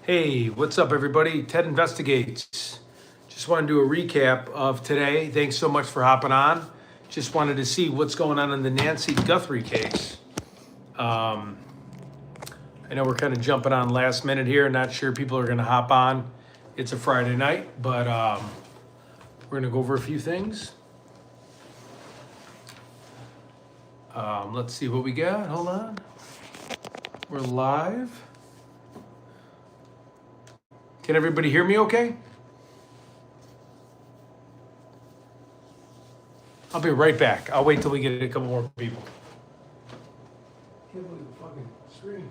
Hey, what's up, everybody? Ted Investigates. Just wanted to do a recap of today. Thanks so much for hopping on. Just wanted to see what's going on in the Nancy Guthrie case. I know we're kind of jumping on last minute here. Not sure people are going to hop on. It's a Friday night, but we're going to go over a few things. Let's see what we got. Hold on. We're live. Can everybody hear me okay? I'll be right back. I'll wait till we get a couple more people. Can't believe the fucking screen.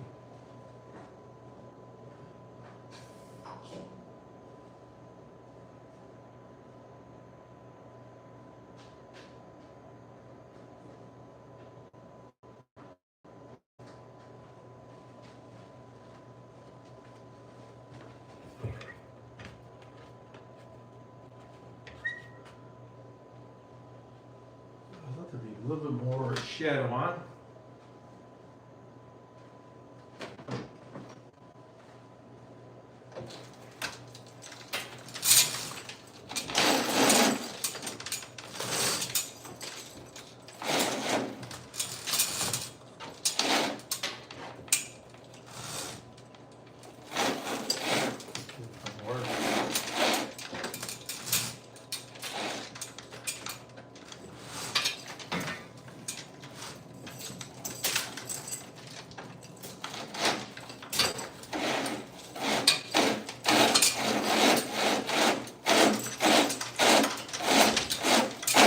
I'd love to be a little bit more shadow on.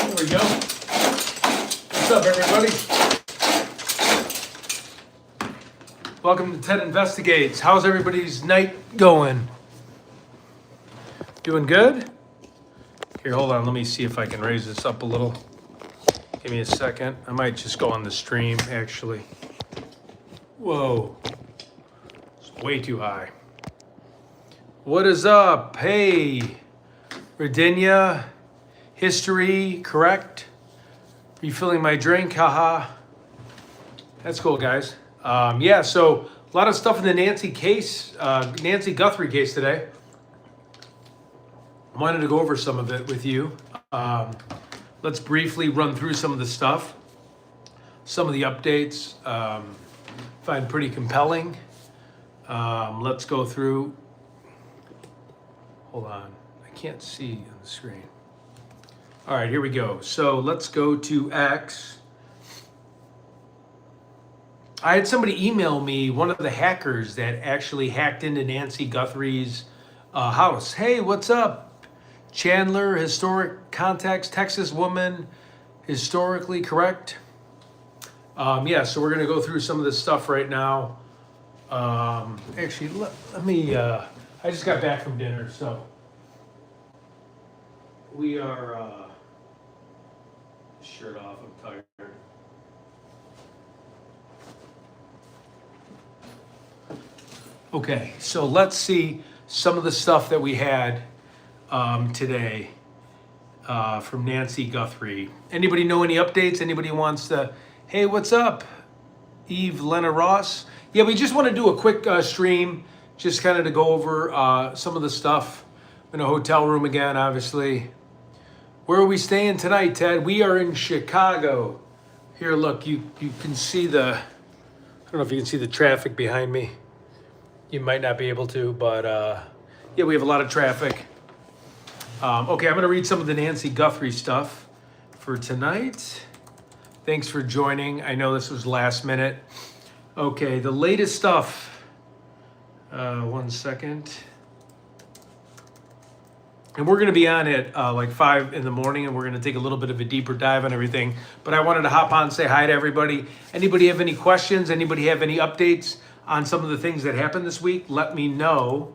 There we go. What's up, everybody? Welcome to Ted Investigates. How's everybody's night going? Doing good? Here, hold on. Let me see if I can raise this up a little. Give me a second. I might just go on the stream, actually. Whoa. It's way too high. What is up? Hey, Radinia. History, correct? Refilling my drink, haha. That's cool, guys. Yeah, so a lot of stuff in the Nancy Guthrie case today. I wanted to go over some of it with you. Let's briefly run through some of the stuff. Some of the updates find pretty compelling. Let's go through. Hold on, I can't see on the screen. All right, here we go. So let's go to X. I had somebody email me, one of the hackers that actually hacked into Nancy Guthrie's house. Hey, what's up? Chandler, historic context, Texas woman, historically correct. Yeah, so we're gonna go through some of this stuff right now. Actually, let me, I just got back from dinner, so we are, shirt off, I'm tired. Okay, so let's see some of the stuff that we had today from Nancy Guthrie. Anybody know any updates? Anybody wants to, hey, what's up? Eve Lena Ross. Yeah, we just want to do a quick stream, just kind of to go over some of the stuff in a hotel room again, obviously. Where are we staying tonight, Ted? We are in Chicago. Here, look, you can see the, I don't know if you can see the traffic behind me. You might not be able to, but yeah, we have a lot of traffic. Okay, I'm gonna read some of the Nancy Guthrie stuff for tonight. Thanks for joining. I know this was last minute. Okay, the latest stuff. 1 second. And we're going to be on at like 5 in the morning, and we're going to take a little bit of a deeper dive on everything. But I wanted to hop on and say hi to everybody. Anybody have any questions? Anybody have any updates on some of the things that happened this week? Let me know.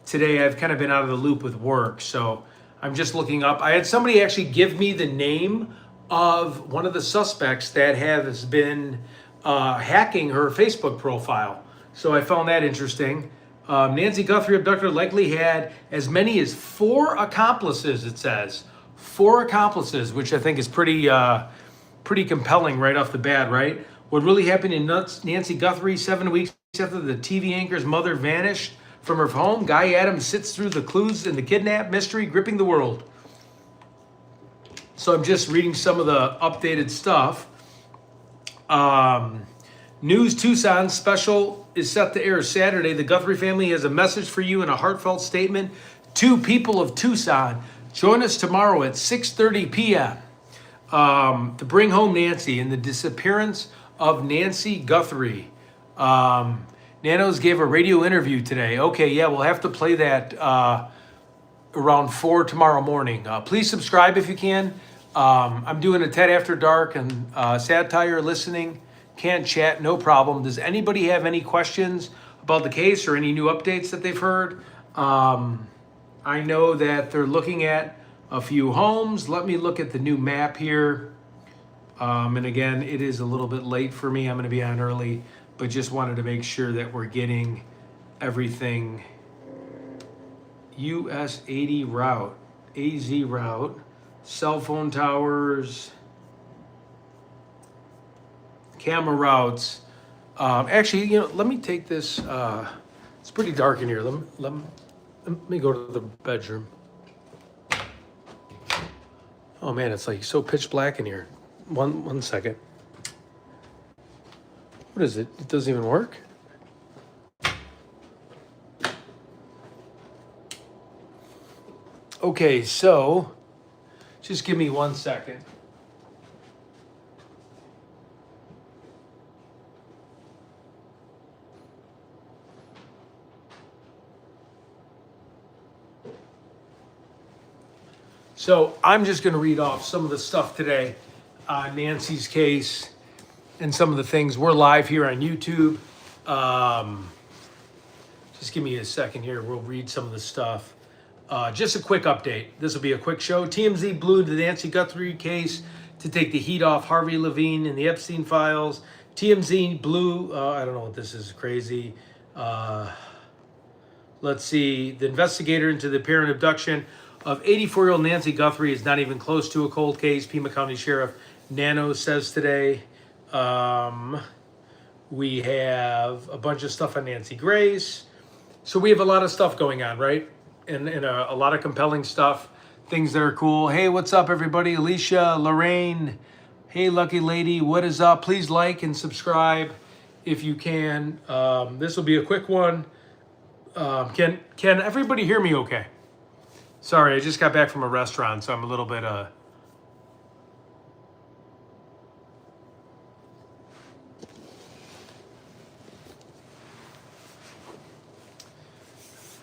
Today I've kind of been out of the loop with work, so I'm just looking up. I had somebody actually give me the name of one of the suspects that has been hacking her Facebook profile. So I found that interesting. Nancy Guthrie abductor likely had as many as 4 accomplices, it says. 4 accomplices, which I think is pretty compelling right off the bat, right? What really happened in Nancy Guthrie 7 weeks after the TV anchor's mother vanished from her home. Guy Adams sits through the clues in the kidnap mystery gripping the world. So I'm just reading some of the updated stuff. News Tucson special is set to air Saturday. The Guthrie family has a message for you in a heartfelt statement. To people of Tucson, join us tomorrow at 6:30 p.m. To bring home Nancy and the disappearance of Nancy Guthrie. Nanos gave a radio interview today. Okay, yeah, we'll have to play that around 4 tomorrow morning. Please subscribe if you can. I'm doing a TED After Dark and satire listening. Can't chat, no problem. Does anybody have any questions about the case or any new updates that they've heard? I know that they're looking at a few homes. Let me look at the new map here. And again, it is a little bit late for me. I'm going to be on early, but just wanted to make sure that we're getting everything. US 80 route, AZ route, cell phone towers, camera routes. Actually, let me take this. It's pretty dark in here. Let me go to the bedroom. Oh man, it's like so pitch black in here. One second. What is it? It doesn't even work? Okay, so just give me 1 second. So I'm just going to read off some of the stuff today on Nancy's case and some of the things. We're live here on YouTube. Just give me a second here. We'll read some of the stuff. Just a quick update. This will be a quick show. TMZ blew the Nancy Guthrie case to take the heat off Harvey Levine and the Epstein files. TMZ blew, I don't know what this is, crazy. Let's see. The investigator into the apparent abduction of 84-year-old Nancy Guthrie is not even close to a cold case, Pima County Sheriff Nano says today. We have a bunch of stuff on Nancy Grace. So we have a lot of stuff going on, right? And a lot of compelling stuff, things that are cool. Hey, what's up, everybody? Alicia, Lorraine. Hey, lucky lady, what is up? Please like and subscribe if you can. This will be a quick one. Can everybody hear me okay? Sorry, I just got back from a restaurant, so I'm a little bit Let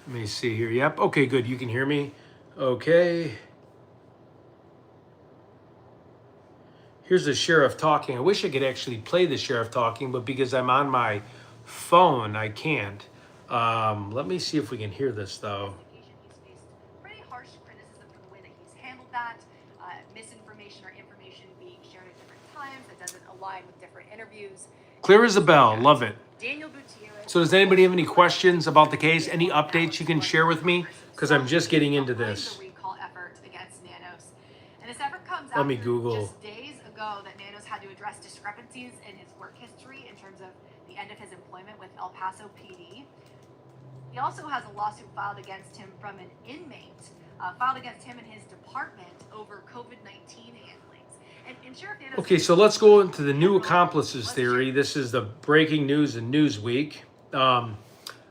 me see here. Yep. Okay, good. You can hear me. Okay. Here's the sheriff talking. I wish I could actually play the sheriff talking, but because I'm on my phone, I can't. Let me see if we can hear this, though. Misinformation or information being shared at different times that doesn't align with different interviews. Clear as a bell. Love it. Daniel Gutierrez. So does anybody have any questions about the case? Any updates you can share with me? Because I'm just getting into this. Recall effort against Nanos. And this effort comes Let me after Google. just days ago that Nanos had to address discrepancies in his work history in terms of the end of his employment with El Paso PD. He also has a lawsuit filed against him from an inmate, filed against him and his department over COVID-19 handlings. And Sheriff Nanos. Okay, so let's go into the new accomplices theory. This is the breaking news in Newsweek. I'm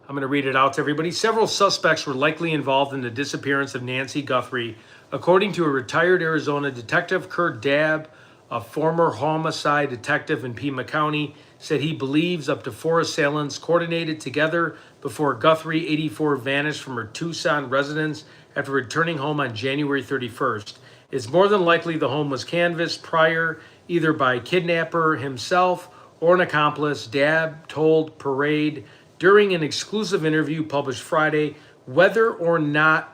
going to read it out to everybody. Several suspects were likely involved in the disappearance of Nancy Guthrie, according to a retired Arizona detective. Kurt Dabb, a former homicide detective in Pima County, said he believes up to 4 assailants coordinated together before Guthrie, 84, vanished from her Tucson residence after returning home on January 31st. It's more than likely the home was canvassed prior, either by kidnapper himself or an accomplice. Dabb told Parade during an exclusive interview published Friday whether or not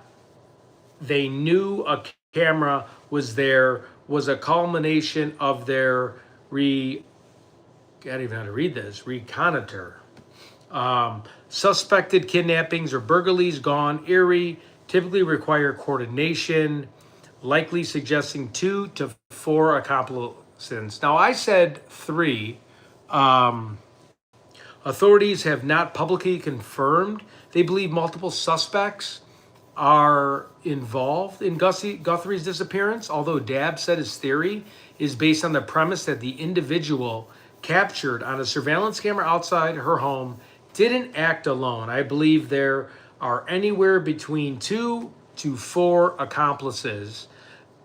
they knew a camera was there was a culmination of their can't even know how to read this, reconnoiter. Suspected kidnappings or burglaries gone eerie typically require coordination, likely suggesting 2 to 4 accomplices. Now, I said 3. Authorities have not publicly confirmed They believe multiple suspects are involved in Guthrie's disappearance, although Dabb said his theory is based on the premise that the individual captured on a surveillance camera outside her home didn't act alone. I believe there are anywhere between 2 to 4 accomplices.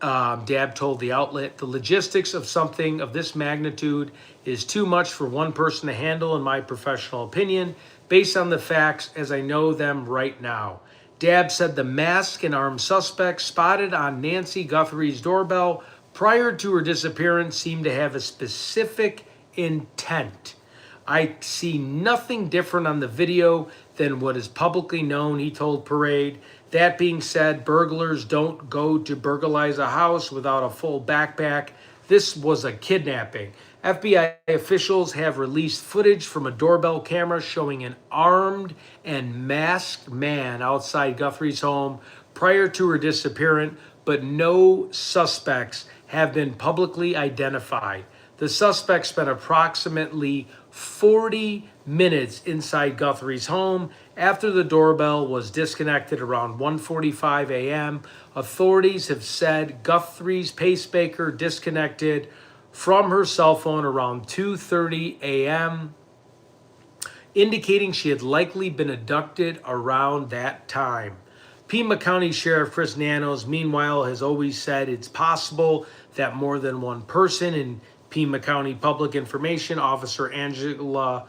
Dabb told the outlet, the logistics of something of this magnitude is too much for one person to handle, in my professional opinion, based on the facts as I know them right now. Dabb said the masked and armed suspect spotted on Nancy Guthrie's doorbell prior to her disappearance seemed to have a specific intent. I see nothing different on the video than what is publicly known, he told Parade. That being said, burglars don't go to burglarize a house without a full backpack. This was a kidnapping. FBI officials have released footage from a doorbell camera showing an armed and masked man outside Guthrie's home prior to her disappearance, but no suspects have been publicly identified. The suspect spent approximately 40 minutes inside Guthrie's home after the doorbell was disconnected around 1:45 a.m. Authorities have said Guthrie's pacemaker disconnected from her cell phone around 2:30 a.m., indicating she had likely been abducted around that time. Pima County Sheriff Chris Nanos, meanwhile, has always said it's possible that more than one person in Pima County Public Information Officer Angela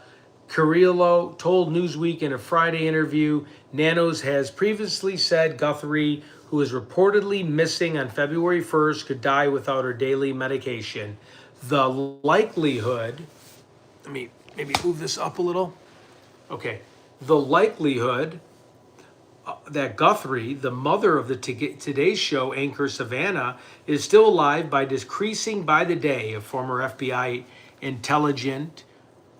Carrillo told Newsweek in a Friday interview. Nanos has previously said Guthrie, who is reportedly missing on February 1st, could die without her daily medication. The likelihood, let me maybe move this up a little. Okay, the likelihood that Guthrie, the mother of the Today Show anchor Savannah, is still alive by decreasing by the day, a former FBI intelligence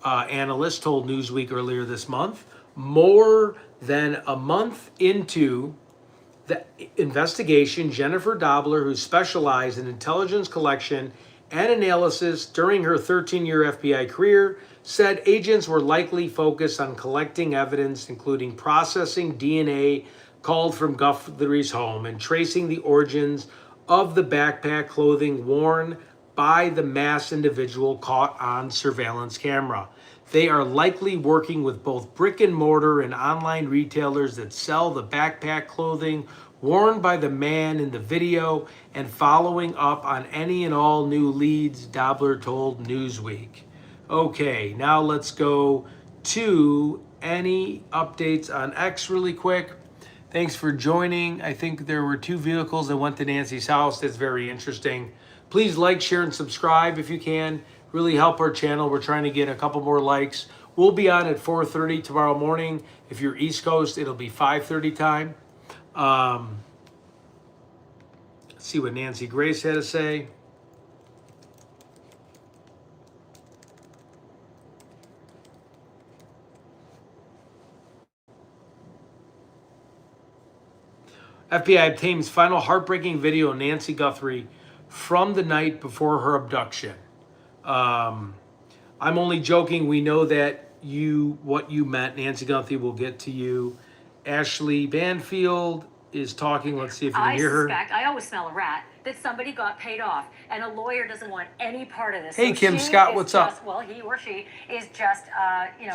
analyst told Newsweek earlier this month. More than a month into the investigation, Jennifer Dobler, who specialized in intelligence collection and analysis during her 13-year FBI career, said agents were likely focused on collecting evidence, including processing DNA culled from Guthrie's home and tracing the origins of the backpack clothing worn by the masked individual caught on surveillance camera. They are likely working with both brick and mortar and online retailers that sell the backpack clothing worn by the man in the video and following up on any and all new leads, Dobler told Newsweek. Okay, now let's go to any updates on X really quick. Thanks for joining. I think there were 2 vehicles that went to Nancy's house. That's very interesting. Please like, share, and subscribe if you can. Really help our channel. We're trying to get a couple more likes. We'll be on at 4:30 tomorrow morning. If you're East Coast, it'll be 5:30 time. Let's see what Nancy Grace had to say. FBI obtains final heartbreaking video of Nancy Guthrie from the night before her abduction. I'm only joking. We know that what you meant. Nancy Guthrie will get to you. Ashley Banfield is talking. Let's see if you can hear her. I always smell a rat, that somebody got paid off, and a lawyer doesn't want any part of this. Hey, Kim Scott, what's up? Well, he or she is just,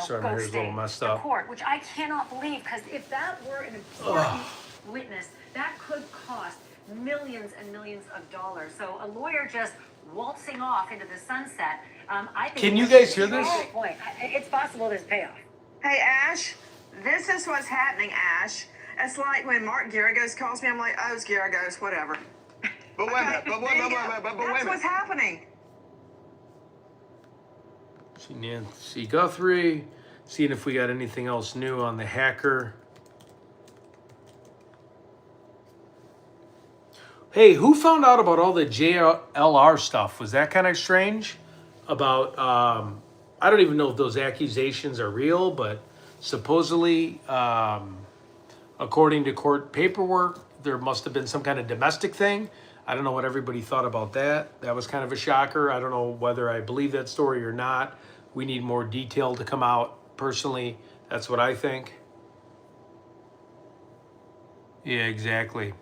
Sorry, my hair's a little ghosting messed the up. court, which I cannot believe, because if that were an important witness, that could cost millions and millions of dollars. So a lawyer just waltzing off into the sunset, I think... Can you guys hear this? Point. It's possible there's payoff. Hey, Ash, this is what's happening, Ash. It's like when Mark Garagos calls me, I'm like, oh, it's Garagos, whatever. But wait a minute, but wait a minute. That's what's happening. See Nancy Guthrie. Seeing if we got anything else new on the hacker. Hey, who found out about all the JLR stuff? Was that kind of strange? About, I don't even know if those accusations are real, but supposedly, according to court paperwork, there must have been some kind of domestic thing. I don't know what everybody thought about that. That was kind of a shocker. I don't know whether I believe that story or not. We need more detail to come out. Personally, that's what I think. Yeah, exactly.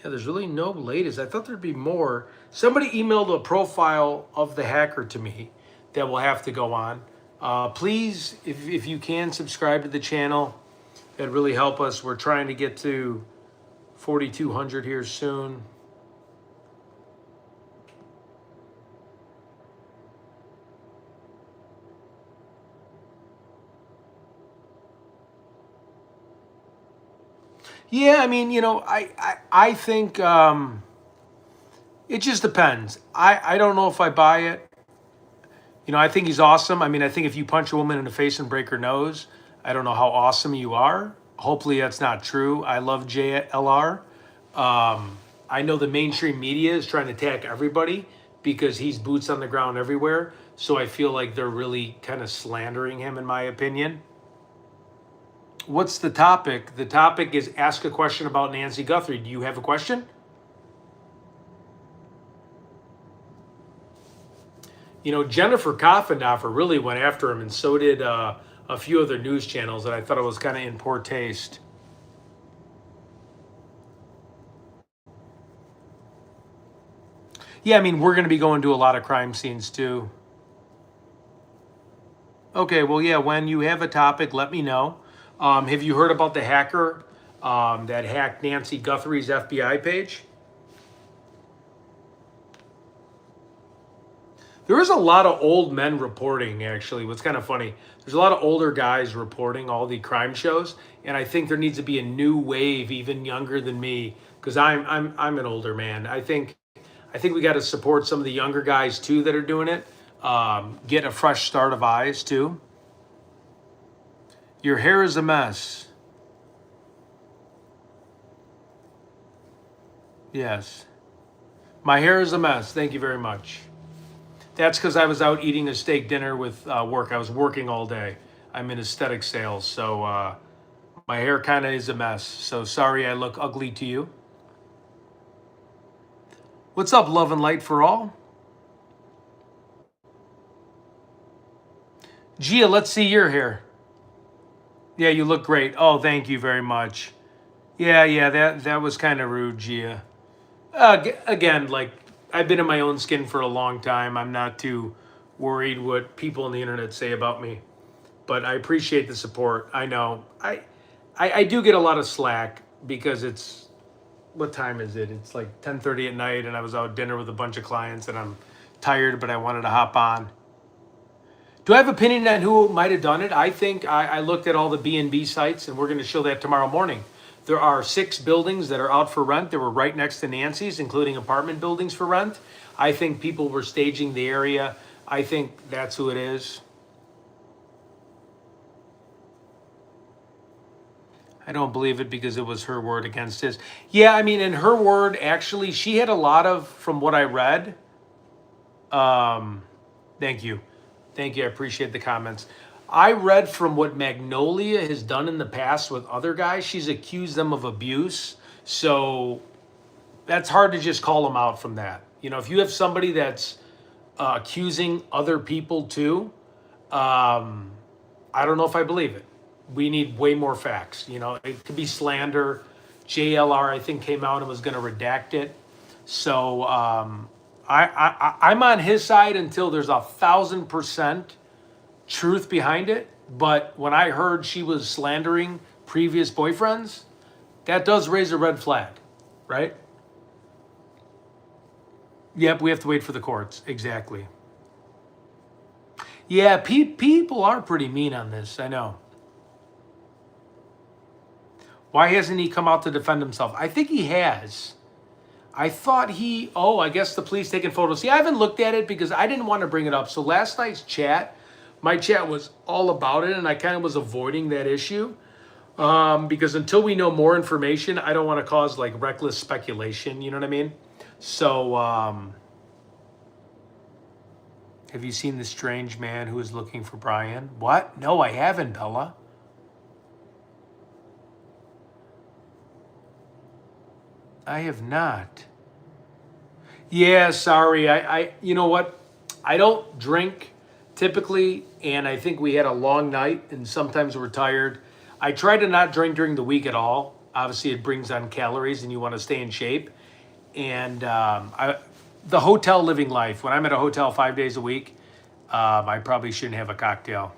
Yeah, there's really no latest. I thought there'd be more. Somebody emailed a profile of the hacker to me that will have to go on. Please, if you can, subscribe to the channel. That'd really help us. We're trying to get to 4,200 here soon. Yeah, I mean, I think it just depends. I don't know if I buy it. I think he's awesome. I mean, I think if you punch a woman in the face and break her nose, I don't know how awesome you are. Hopefully that's not true. I love JLR. I know the mainstream media is trying to attack everybody because he's boots on the ground everywhere. So I feel like they're really kind of slandering him, in my opinion. What's the topic? The topic is ask a question about Nancy Guthrie. Do you have a question? Jennifer Koffendorfer really went after him, and so did a few other news channels, and I thought it was kind of in poor taste. Yeah, I mean, we're going to be going to a lot of crime scenes too. Okay, well, yeah, when you have a topic, let me know. Have you heard about the hacker that hacked Nancy Guthrie's FBI page? There is a lot of old men reporting, actually. What's kind of funny, there's a lot of older guys reporting all the crime shows, and I think there needs to be a new wave, even younger than me, because I'm an older man. I think we got to support some of the younger guys too that are doing it. Get a fresh start of eyes too. Your hair is a mess. Yes. My hair is a mess. Thank you very much. That's because I was out eating a steak dinner with work. I was working all day. I'm in aesthetic sales, so my hair kind of is a mess. So sorry I look ugly to you. What's up, love and light for all? Gia, let's see your hair. Yeah, you look great. Oh, thank you very much. Yeah, that was kind of rude, Gia. Again, like, I've been in my own skin for a long time. I'm not too worried what people on the internet say about me, but I appreciate the support. I know I do get a lot of slack because it's, what time is it? It's like 10:30 at night, and I was out dinner with a bunch of clients, and I'm tired, but I wanted to hop on. Do I have opinion on who might have done it? I think I looked at all the B&B sites, and we're going to show that tomorrow morning. There are 6 buildings that are out for rent. They were right next to Nancy's, including apartment buildings for rent. I think people were staging the area. I think that's who it is. I don't believe it because it was her word against his. Yeah, I mean, in her word, actually, she had a lot of, from what I read. Thank you. Thank you. I appreciate the comments. I read from what Magnolia has done in the past with other guys. She's accused them of abuse. So that's hard to just call them out from that. If you have somebody that's accusing other people too, I don't know if I believe it. We need way more facts. It could be slander. JLR, I think, came out and was going to redact it. So I'm on his side until there's 1,000% truth behind it. But when I heard she was slandering previous boyfriends, that does raise a red flag, right? Yep, we have to wait for the courts. Exactly. Yeah, people are pretty mean on this. I know. Why hasn't he come out to defend himself? I think he has. I thought I guess the police taking photos. See, I haven't looked at it because I didn't want to bring it up. So last night's chat, my chat was all about it, and I kind of was avoiding that issue because until we know more information, I don't want to cause like reckless speculation. You know what I mean? So, have you seen the strange man who is looking for Brian? What? No, I haven't, Bella. I have not. Yeah, sorry. I you know what? I don't drink typically, and I think we had a long night and sometimes we're tired. I try to not drink during the week at all. Obviously, it brings on calories and you want to stay in shape. And the hotel living life, when I'm at a hotel 5 days a week, I probably shouldn't have a cocktail.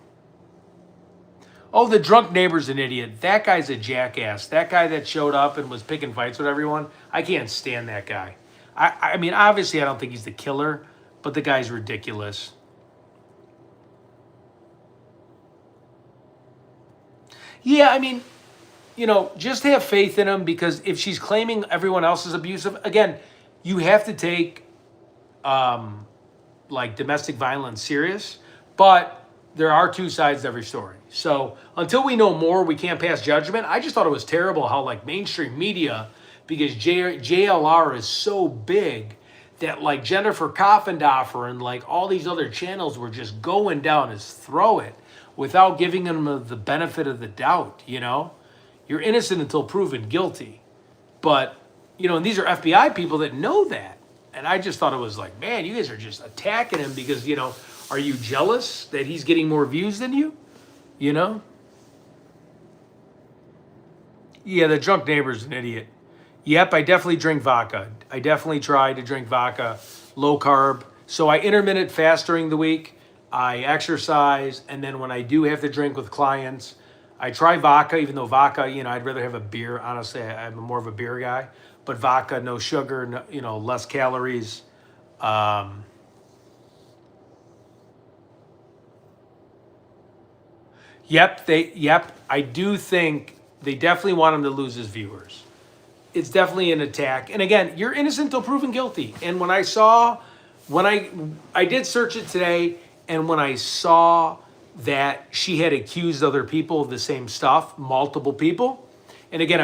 Oh, the drunk neighbor's an idiot. That guy's a jackass. That guy that showed up and was picking fights with everyone, I can't stand that guy. I mean, obviously, I don't think he's the killer, but the guy's ridiculous. Yeah, I mean, just have faith in him, because if she's claiming everyone else is abusive, again, you have to take like domestic violence serious, but there are two sides to every story. So until we know more, we can't pass judgment. I just thought it was terrible how like mainstream media, because JLR is so big, that like Jennifer Coffendorfer and like all these other channels were just going down his throat without giving him the benefit of the doubt. You're innocent until proven guilty. But, and these are FBI people that know that. And I just thought it was like, man, you guys are just attacking him because, are you jealous that he's getting more views than you? Yeah, the drunk neighbor's an idiot. Yep, I definitely drink vodka. I definitely try to drink vodka, low carb. So I intermittent fast during the week. I exercise. And then when I do have to drink with clients, I try vodka, even though vodka, I'd rather have a beer. Honestly, I'm more of a beer guy. But vodka, no sugar, no, less calories. Yep, I do think they definitely want him to lose his viewers. It's definitely an attack. And again, you're innocent until proven guilty. And when I did search it today, and when I saw that she had accused other people of the same stuff, multiple people. And again, I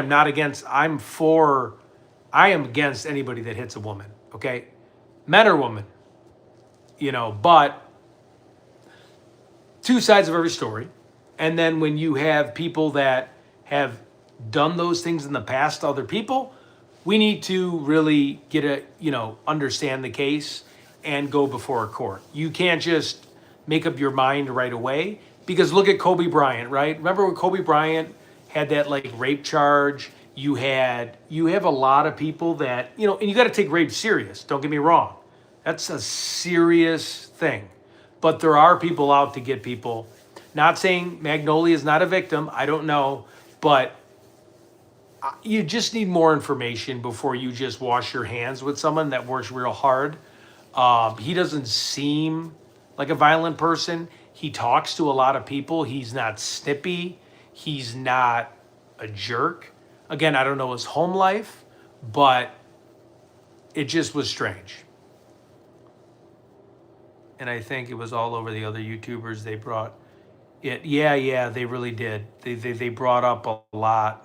am against anybody that hits a woman, okay? Men or women, but two sides of every story. And then when you have people that have done those things in the past to other people, we need to really understand the case and go before a court. You can't just make up your mind right away, because look at Kobe Bryant, right? Remember when Kobe Bryant had that like rape charge? You have a lot of people that, and you got to take rape serious. Don't get me wrong. That's a serious thing. But there are people out to get people. Not saying Magnolia is not a victim. I don't know. But you just need more information before you just wash your hands with someone that works real hard. He doesn't seem like a violent person. He talks to a lot of people. He's not snippy. He's not a jerk. Again, I don't know his home life, but it just was strange. And I think it was all over the other YouTubers they brought it. Yeah, they really did. They brought up a lot.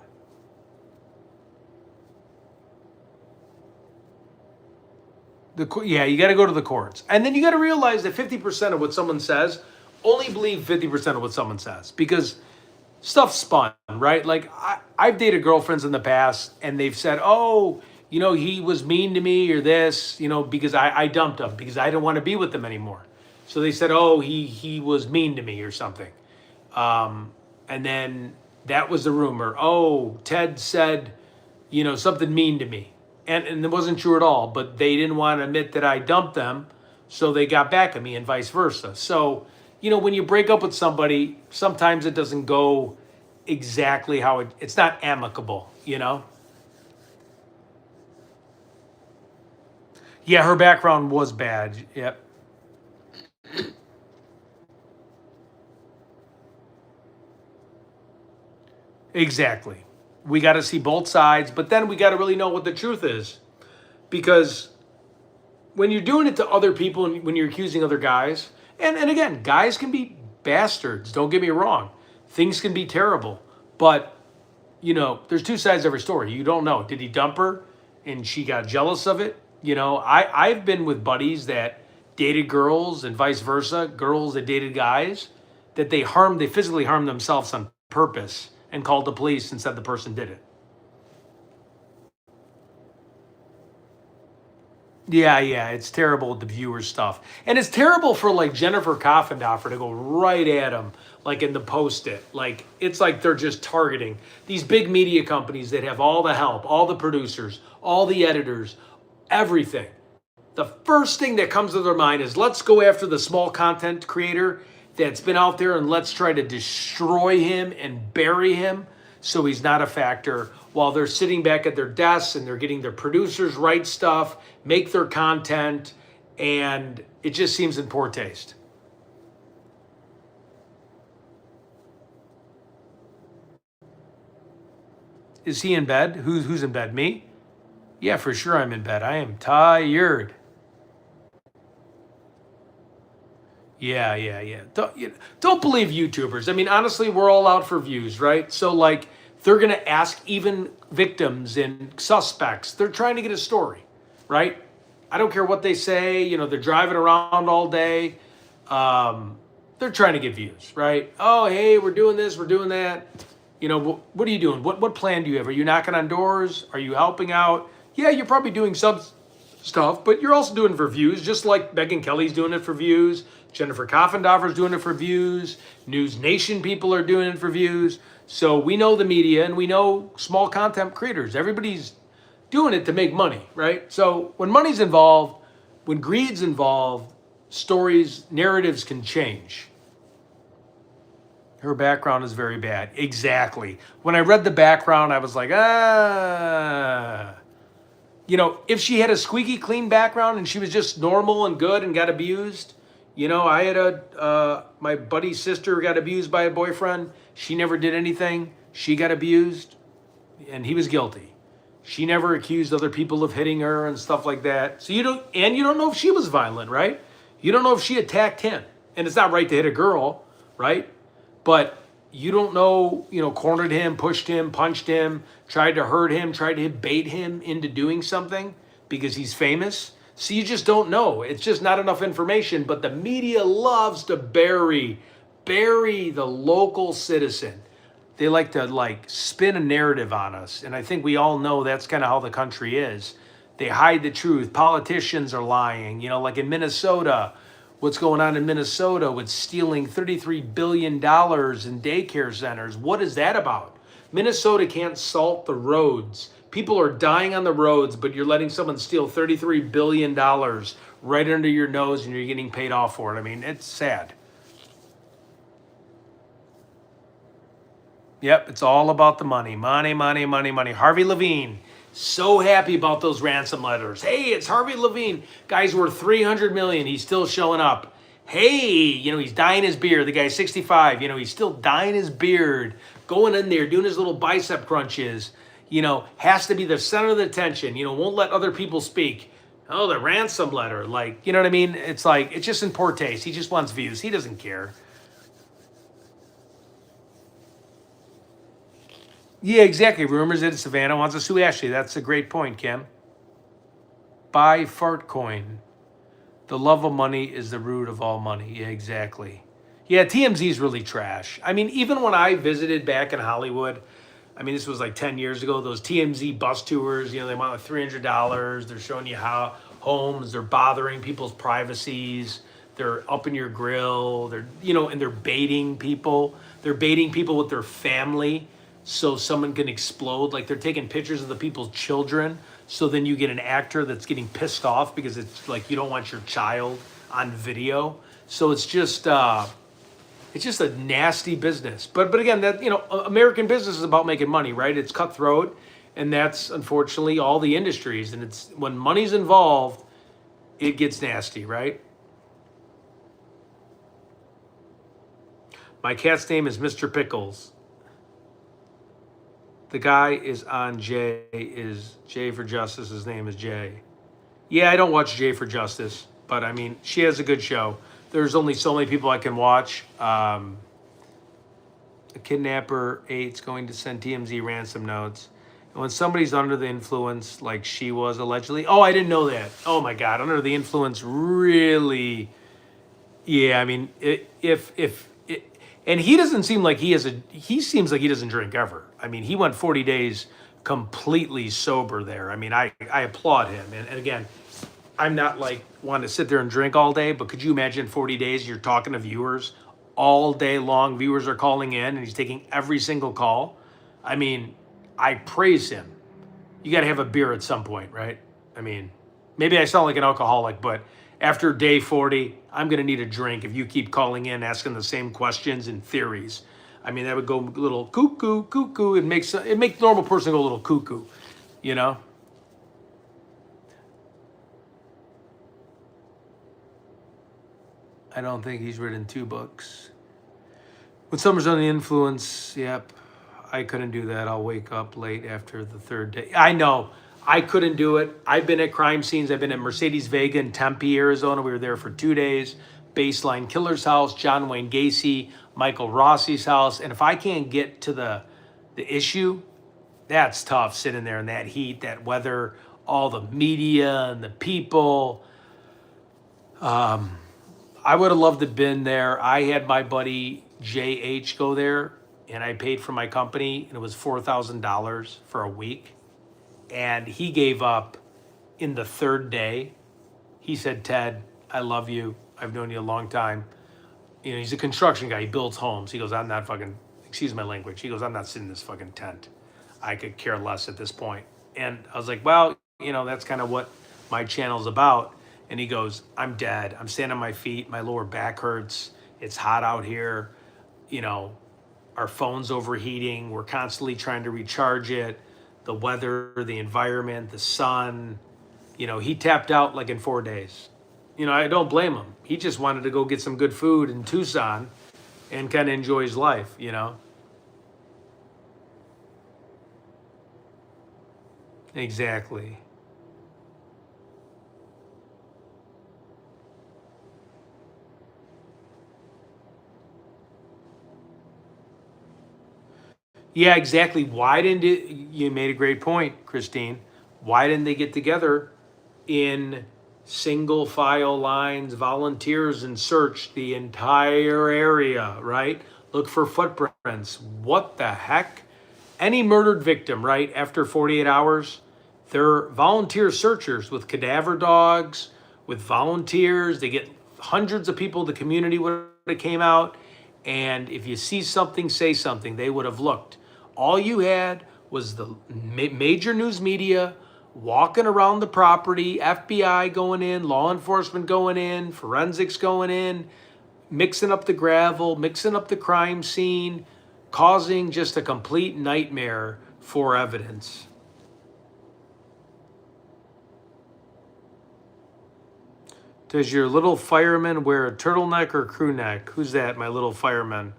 You got to go to the courts. And then you got to realize that 50% of what someone says, only believe 50% of what someone says, because stuff's spun, right? Like I've dated girlfriends in the past and they've said, oh, he was mean to me or this, because I dumped him because I didn't want to be with him anymore. So they said, oh, he was mean to me or something. And then that was the rumor. Oh, Ted said, something mean to me. And it wasn't true at all, but they didn't want to admit that I dumped them, so they got back at me and vice versa. So, when you break up with somebody, sometimes it doesn't go exactly how it's not amicable, Yeah, her background was bad. Yep. Exactly. We got to see both sides, but then we got to really know what the truth is. Because when you're doing it to other people and when you're accusing other guys, and again, guys can be bastards, don't get me wrong. Things can be terrible, but, there's two sides to every story. You don't know. Did he dump her and she got jealous of it? I've been with buddies that dated girls and vice versa, girls that dated guys, that they physically harmed themselves on purpose and called the police and said the person did it. Yeah, it's terrible with the viewer stuff. And it's terrible for like Jennifer Coffendoffer to go right at him, like in the Post-it. Like, it's like they're just targeting these big media companies that have all the help, all the producers, all the editors, everything. The first thing that comes to their mind is let's go after the small content creator that's been out there and let's try to destroy him and bury him so he's not a factor while they're sitting back at their desks and they're getting their producers write stuff, make their content, and it just seems in poor taste. Is he in bed? Who's in bed? Me? Yeah, for sure I'm in bed. I am tired. Yeah. Don't believe YouTubers. I mean, honestly, we're all out for views, right? So, like, they're going to ask even victims and suspects. They're trying to get a story, right? I don't care what they say. You know, they're driving around all day. They're trying to get views, right? Oh, hey, we're doing this, we're doing that. You know, what are you doing? What plan do you have? Are you knocking on doors? Are you helping out? Yeah, you're probably doing some stuff, but you're also doing it for views, just like Megyn Kelly's doing it for views. Jennifer Coffendoffer's doing it for views. News Nation people are doing it for views. So we know the media and we know small content creators. Everybody's doing it to make money, right? So when money's involved, when greed's involved, stories, narratives can change. Her background is very bad. Exactly. When I read the background, I was like, You know, if she had a squeaky clean background and she was just normal and good and got abused, you know, I had my buddy's sister got abused by a boyfriend. She never did anything. She got abused and he was guilty. She never accused other people of hitting her and stuff like that. So you don't know if she was violent, right? You don't know if she attacked him. And it's not right to hit a girl, right? But you don't know, cornered him, pushed him, punched him, tried to hurt him, tried to bait him into doing something because he's famous. So you just don't know. It's just not enough information. But the media loves to bury the local citizen. They like to spin a narrative on us. And I think we all know that's kind of how the country is. They hide the truth. Politicians are lying. Like in Minnesota, what's going on in Minnesota with stealing $33 billion in daycare centers. What is that about? Minnesota can't salt the roads. People are dying on the roads, but you're letting someone steal $33 billion right under your nose and you're getting paid off for it. I mean, it's sad. Yep, it's all about the money. Money. Harvey Levine, so happy about those ransom letters. Hey, it's Harvey Levine. Guy's worth $300 million. He's still showing up. Hey, he's dyeing his beard. The guy's 65. He's still dyeing his beard, going in there, doing his little bicep crunches. Has to be the center of the attention. Won't let other people speak. Oh, the ransom letter. You know what I mean? It's it's just in poor taste. He just wants views. He doesn't care. Yeah, exactly. Rumors that Savannah wants to sue Ashley. That's a great point, Kim. Buy Fartcoin. The love of money is the root of all money. Yeah, exactly. Yeah, TMZ is really trash. I mean, even when I visited back in Hollywood, this was 10 years ago, those TMZ bus tours, they want $300. They're showing you how homes, they're bothering people's privacies. They're up in your grill. They're, and they're baiting people. They're baiting people with their family so someone can explode. They're taking pictures of the people's children. So then you get an actor that's getting pissed off because it's you don't want your child on video. So it's just a nasty business. But again, that American business is about making money, right? It's cutthroat, and that's unfortunately all the industries. And it's when money's involved, it gets nasty, right? My cat's name is Mr. Pickles. The guy is on Jay for Justice. His name is Jay. Yeah, I don't watch Jay for Justice, but she has a good show. There's only so many people I can watch. A kidnapper 8's going to send TMZ ransom notes. And when somebody's under the influence, like she was allegedly. Oh, I didn't know that. Oh my God, under the influence, really? Yeah, and he doesn't seem like he seems like he doesn't drink ever. He went 40 days completely sober there. I applaud him. And again, I'm not like wanting to sit there and drink all day, but could you imagine 40 days you're talking to viewers all day long? Viewers are calling in and he's taking every single call. I mean, I praise him. You got to have a beer at some point, right? I mean, maybe I sound like an alcoholic, but after day 40, I'm going to need a drink if you keep calling in asking the same questions and theories. I mean, that would go a little cuckoo, cuckoo. It makes the normal person go a little cuckoo, you know? I don't think he's written 2 books. When summer's on the influence, yep, I couldn't do that. I'll wake up late after the 3rd day. I know, I couldn't do it. I've been at crime scenes. I've been at Mercedes Vega in Tempe, Arizona. We were there for 2 days. Baseline Killer's house, John Wayne Gacy, Michael Rossi's house. And if I can't get to the issue, that's tough sitting there in that heat, that weather, all the media and the people. I would have loved to have been there. I had my buddy JH go there, and I paid for my company, and it was $4,000 for a week. And he gave up in the 3rd day. He said, Ted, I love you. I've known you a long time. You know, he's a construction guy. He builds homes. He goes, I'm not fucking, excuse my language. He goes, I'm not sitting in this fucking tent. I could care less at this point. And I was like, well, you know, that's kind of what my channel's about. And he goes, I'm dead. I'm standing on my feet. My lower back hurts. It's hot out here. You know, our phone's overheating. We're constantly trying to recharge it. The weather, the environment, the sun. You know, he tapped out like in 4 days. You know, I don't blame him. He just wanted to go get some good food in Tucson and kind of enjoy his life, you know? Exactly. Yeah, exactly. Why didn't it? You made a great point, Christine. Why didn't they get together in single file lines, volunteers, and search the entire area, right? Look for footprints. What the heck? Any murdered victim, right? After 48 hours, they're volunteer searchers with cadaver dogs, with volunteers. They get hundreds of people. The community would have came out. And if you see something, say something. They would have looked. All you had was the major news media walking around the property, FBI going in, law enforcement going in, forensics going in, mixing up the gravel, mixing up the crime scene, causing just a complete nightmare for evidence. Does your little fireman wear a turtleneck or crew neck? Who's that, my little fireman?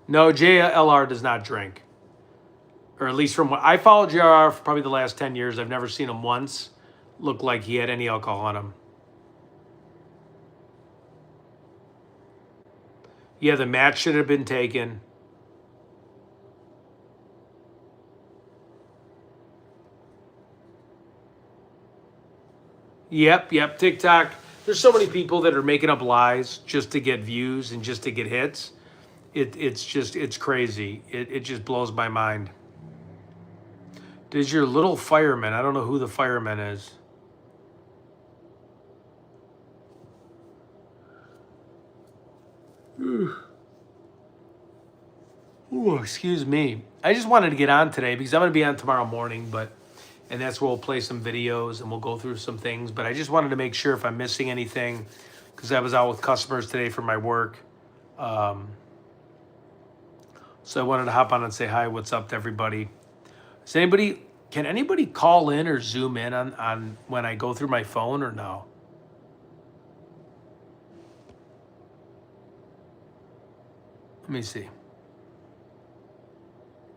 No, JLR does not drink. Or at least from what I followed JLR for probably the last 10 years. I've never seen him once look like he had any alcohol on him. Yeah, the match should have been taken. Yep, TikTok. There's so many people that are making up lies just to get views and just to get hits. It's crazy. It just blows my mind. Does your little fireman, I don't know who the fireman is. Ooh, excuse me. I just wanted to get on today because I'm going to be on tomorrow morning, and that's where we'll play some videos and we'll go through some things. But I just wanted to make sure if I'm missing anything, because I was out with customers today for my work. So I wanted to hop on and say hi, what's up to everybody. Can anybody call in or zoom in on when I go through my phone or no? Let me see.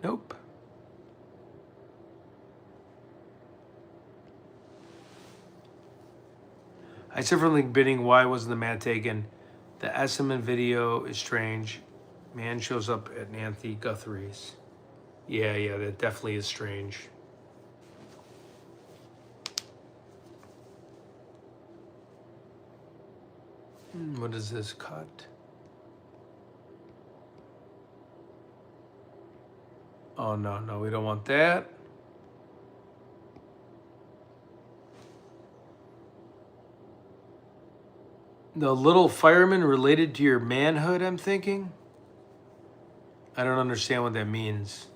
Nope. I suffer from link bidding. Why wasn't the man taken? The Esselman video is strange. Man shows up at Nancy Guthrie's. Yeah, that definitely is strange. What is this cut? Oh, no, we don't want that. The little fireman related to your manhood, I'm thinking? I don't understand what that means.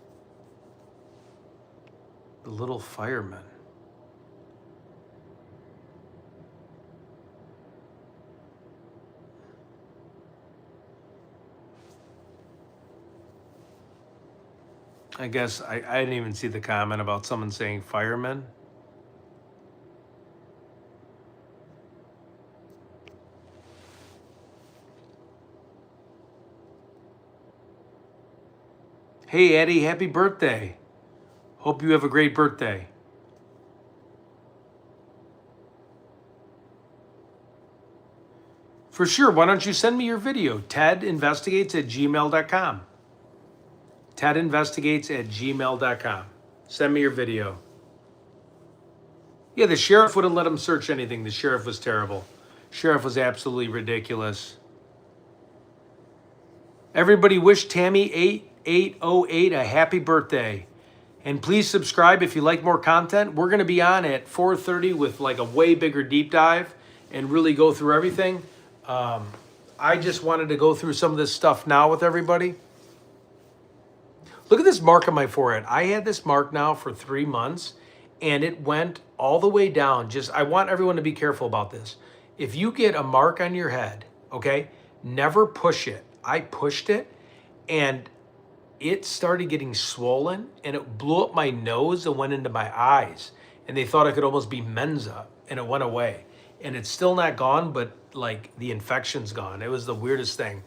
The little fireman. I guess I didn't even see the comment about someone saying fireman. Hey, Eddie, happy birthday. Hope you have a great birthday. For sure, why don't you send me your video? tedinvestigates@gmail.com. tedinvestigates@gmail.com. Send me your video. Yeah, the sheriff wouldn't let him search anything. The sheriff was terrible. Sheriff was absolutely ridiculous. Everybody wish Tammy 8808 a happy birthday. And please subscribe if you like more content. We're going to be on at 4:30 with like a way bigger deep dive and really go through everything. I just wanted to go through some of this stuff now with everybody. Look at this mark on my forehead. I had this mark now for 3 months and it went all the way down. I want everyone to be careful about this. If you get a mark on your head, okay, never push it. I pushed it and it started getting swollen and it blew up my nose and went into my eyes. And they thought it could almost be Mensa and it went away. And it's still not gone, but like the infection's gone. It was the weirdest thing.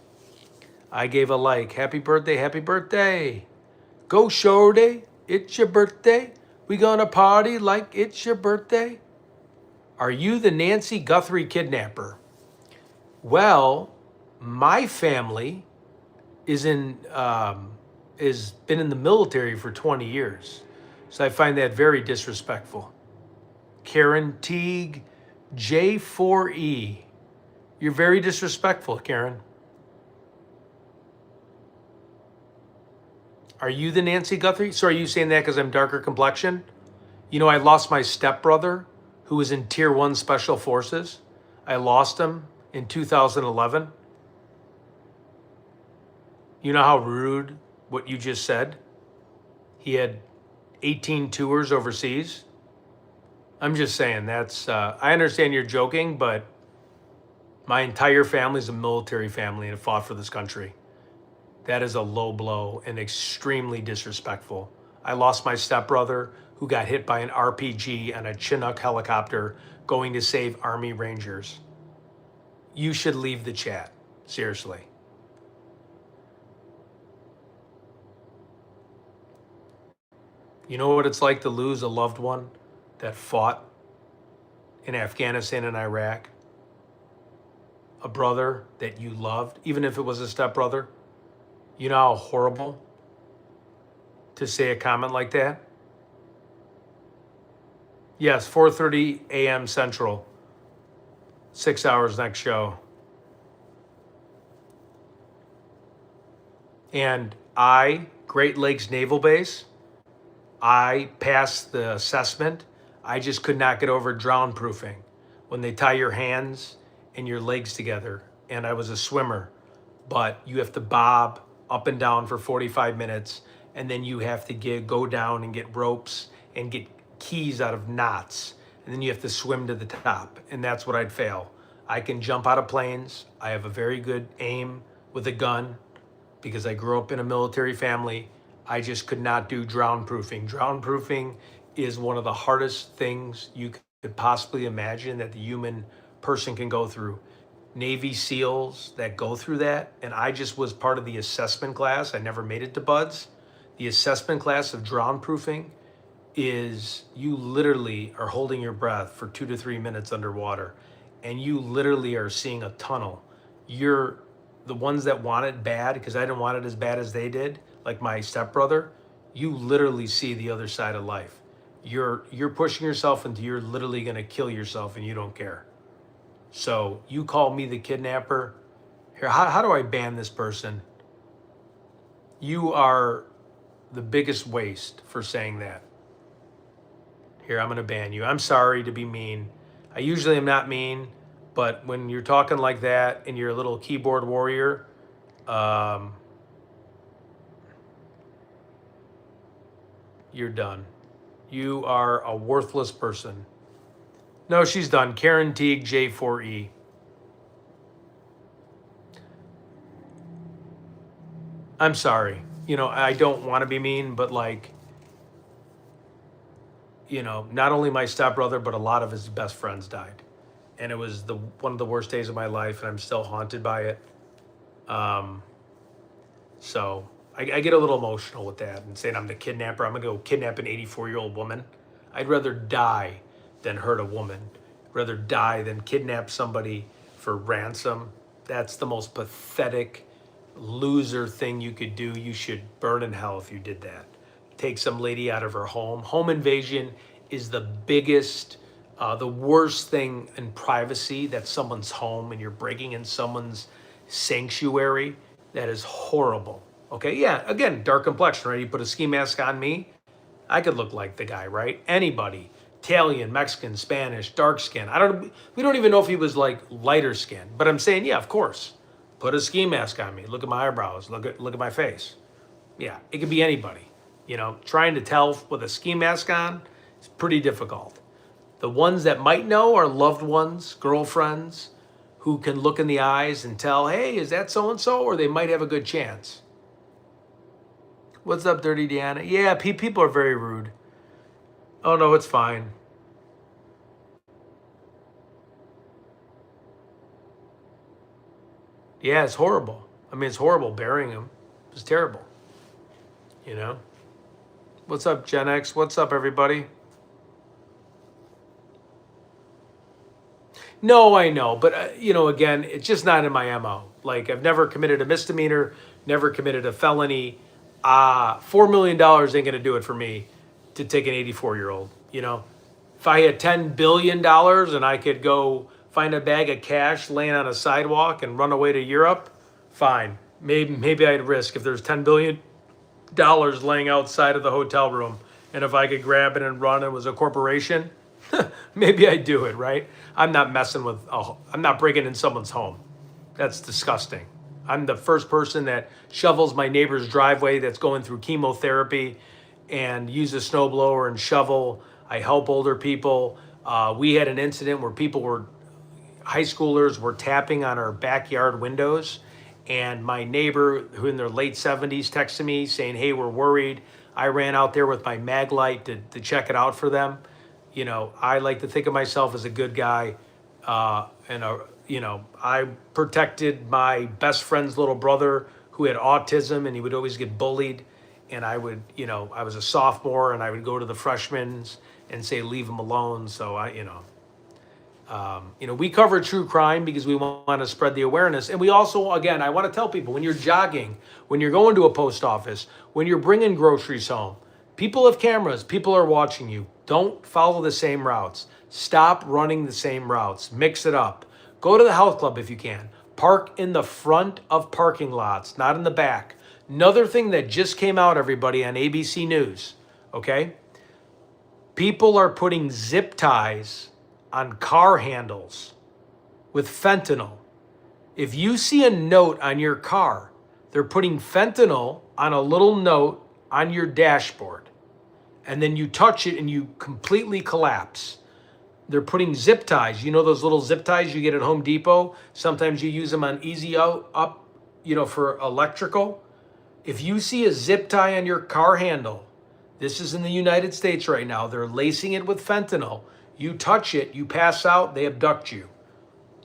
I gave a like. Happy birthday, happy birthday. Go shorty, it's your birthday. We gonna party like it's your birthday. Are you the Nancy Guthrie kidnapper? Well, my family is been in the military for 20 years. So I find that very disrespectful. Karen Teague, J4E. You're very disrespectful, Karen. Are you the Nancy Guthrie? So are you saying that because I'm darker complexion? You know, I lost my stepbrother who was in Tier 1 Special Forces. I lost him in 2011. You know how rude what you just said? He had 18 tours overseas. I'm just saying that's, I understand you're joking, but my entire family's a military family and fought for this country. That is a low blow and extremely disrespectful. I lost my stepbrother who got hit by an RPG on a Chinook helicopter going to save Army Rangers. You should leave the chat, seriously. You know what it's like to lose a loved one that fought in Afghanistan and Iraq? A brother that you loved, even if it was a stepbrother? You know how horrible to say a comment like that? Yes, 4:30 a.m. Central. 6 hours next show. And Great Lakes Naval Base, I passed the assessment. I just could not get over drown proofing. When they tie your hands and your legs together. And I was a swimmer, but you have to bob up and down for 45 minutes. And then you have to go down and get ropes and get keys out of knots. And then you have to swim to the top. And that's what I'd fail. I can jump out of planes. I have a very good aim with a gun because I grew up in a military family. I just could not do drown proofing. Drown proofing is one of the hardest things you could possibly imagine that the human person can go through. Navy SEALs that go through that, and I just was part of the assessment class. I never made it to BUDS. The assessment class of drown proofing is you literally are holding your breath for 2 to 3 minutes underwater, and you literally are seeing a tunnel. You're the ones that want it bad, because I didn't want it as bad as they did, like my stepbrother. You literally see the other side of life. You're pushing yourself into you're literally gonna kill yourself and you don't care. So you call me the kidnapper. Here, how do I ban this person? You are the biggest waste for saying that. Here, I'm gonna ban you. I'm sorry to be mean. I usually am not mean, But when you're talking like that and you're a little keyboard warrior, you're done. You are a worthless person. No, she's done. Karen Teague, J4E. I'm sorry. I don't want to be mean, but like, not only my stepbrother, but a lot of his best friends died. And it was one of the worst days of my life, and I'm still haunted by it. So I get a little emotional with that and saying I'm the kidnapper. I'm going to go kidnap an 84-year-old woman. I'd rather die than hurt a woman. Rather die than kidnap somebody for ransom. That's the most pathetic loser thing you could do. You should burn in hell if you did that. Take some lady out of her home. Home invasion is the biggest, the worst thing in privacy. That's someone's home and you're breaking in someone's sanctuary. That is horrible. Okay, yeah, again, dark complexion, right? You put a ski mask on me, I could look like the guy, right? Anybody. Italian, Mexican, Spanish, dark skin. We don't even know if he was like lighter skin, but I'm saying, yeah, of course. Put a ski mask on me. Look at my eyebrows. Look at my face. Yeah, it could be anybody. Trying to tell with a ski mask on is pretty difficult. The ones that might know are loved ones, girlfriends, who can look in the eyes and tell, hey, is that so-and-so? Or they might have a good chance. What's up, Dirty Deanna? Yeah, people are very rude. Oh, no, it's fine. Yeah, it's horrible. I mean, it's horrible burying him. It's terrible. What's up, Gen X? What's up, everybody? No, I know. But, again, it's just not in my MO. Like, I've never committed a misdemeanor, never committed a felony. $4 million ain't going to do it for me to take an 84-year-old. If I had $10 billion and I could go find a bag of cash laying on a sidewalk and run away to Europe, fine. Maybe I'd risk if there's $10 billion laying outside of the hotel room. And if I could grab it and run, it was a corporation, maybe I'd do it, right? I'm not I'm not breaking in someone's home. That's disgusting. I'm the first person that shovels my neighbor's driveway that's going through chemotherapy and use a snowblower and shovel. I help older people. We had an incident where high schoolers were tapping on our backyard windows, and my neighbor, who in their late 70s, texted me saying, hey, we're worried. I ran out there with my mag light to check it out for them. I like to think of myself as a good guy. I protected my best friend's little brother who had autism, and he would always get bullied. And I was a sophomore, and I would go to the freshmen and say, leave him alone. So we cover true crime because we want to spread the awareness. And we also, again, I want to tell people, when you're jogging, when you're going to a post office, when you're bringing groceries home, people have cameras, people are watching you. Don't follow the same routes. Stop running the same routes. Mix it up. Go to the health club if you can. Park in the front of parking lots, not in the back. Another thing that just came out, everybody, on ABC News, okay? People are putting zip ties on car handles with fentanyl. If you see a note on your car, they're putting fentanyl on a little note on your dashboard, and then you touch it and you completely collapse. They're putting zip ties. Those little zip ties you get at Home Depot? Sometimes you use them on Easy Up, for electrical. If you see a zip tie on your car handle, this is in the United States right now, they're lacing it with fentanyl. You touch it, you pass out, they abduct you.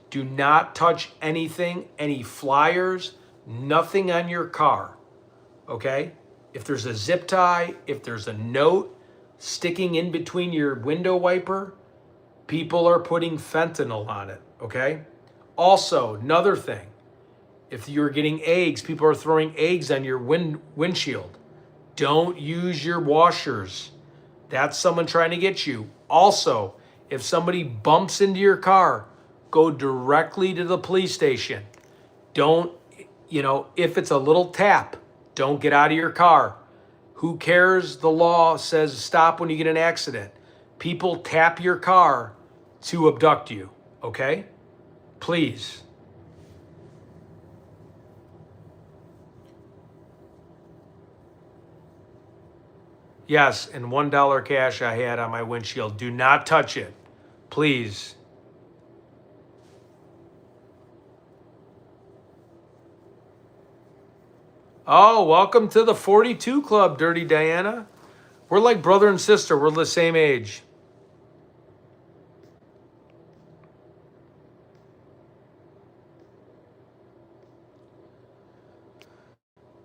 Do not touch anything, any flyers, nothing on your car, okay? If there's a zip tie, if there's a note sticking in between your window wiper, people are putting fentanyl on it, okay? Also, another thing, if you're getting eggs, people are throwing eggs on your windshield. Don't use your washers. That's someone trying to get you. Also, if somebody bumps into your car, go directly to the police station. Don't, if it's a little tap, don't get out of your car. Who cares? The law says stop when you get in an accident. People tap your car to abduct you, okay? Please. Yes, and $1 cash I had on my windshield. Do not touch it. Please. Oh, welcome to the 42 Club, Dirty Diana. We're like brother and sister. We're the same age.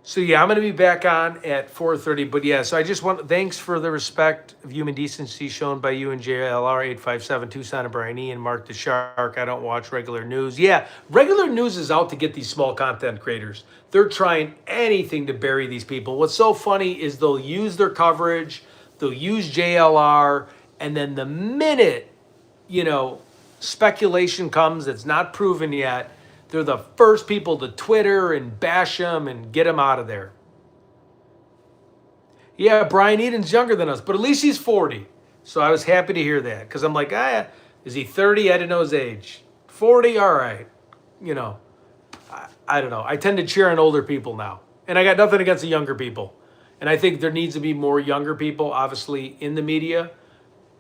So yeah, I'm going to be back on at 4:30. But yeah, so I just want thanks for the respect of human decency shown by you and JLR 857 Tucson and Brian E and Mark the Shark. I don't watch regular news. Yeah, regular news is out to get these small content creators. They're trying anything to bury these people. What's so funny is they'll use their coverage, they'll use JLR, and then the minute, speculation comes that's not proven yet, they're the first people to Twitter and bash them and get them out of there. Yeah, Brian Eden's younger than us, but at least he's 40. So I was happy to hear that because I'm like, is he 30? I didn't know his age. 40? All right. I don't know. I tend to cheer on older people now. And I got nothing against the younger people. And I think there needs to be more younger people, obviously, in the media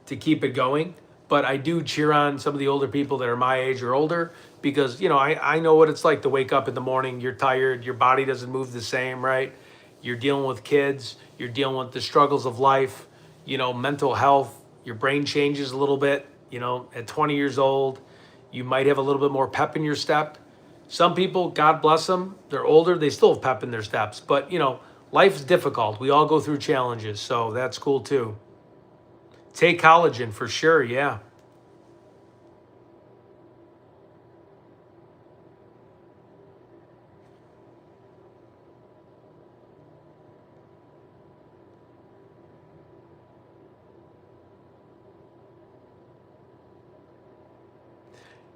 to keep it going. But I do cheer on some of the older people that are my age or older because, I know what it's like to wake up in the morning. You're tired. Your body doesn't move the same, right? You're dealing with kids. You're dealing with the struggles of life, mental health. Your brain changes a little bit. At 20 years old, you might have a little bit more pep in your step. Some people, God bless them, they're older. They still have pep in their steps. But, life's difficult. We all go through challenges. So that's cool, too. Take collagen for sure, yeah.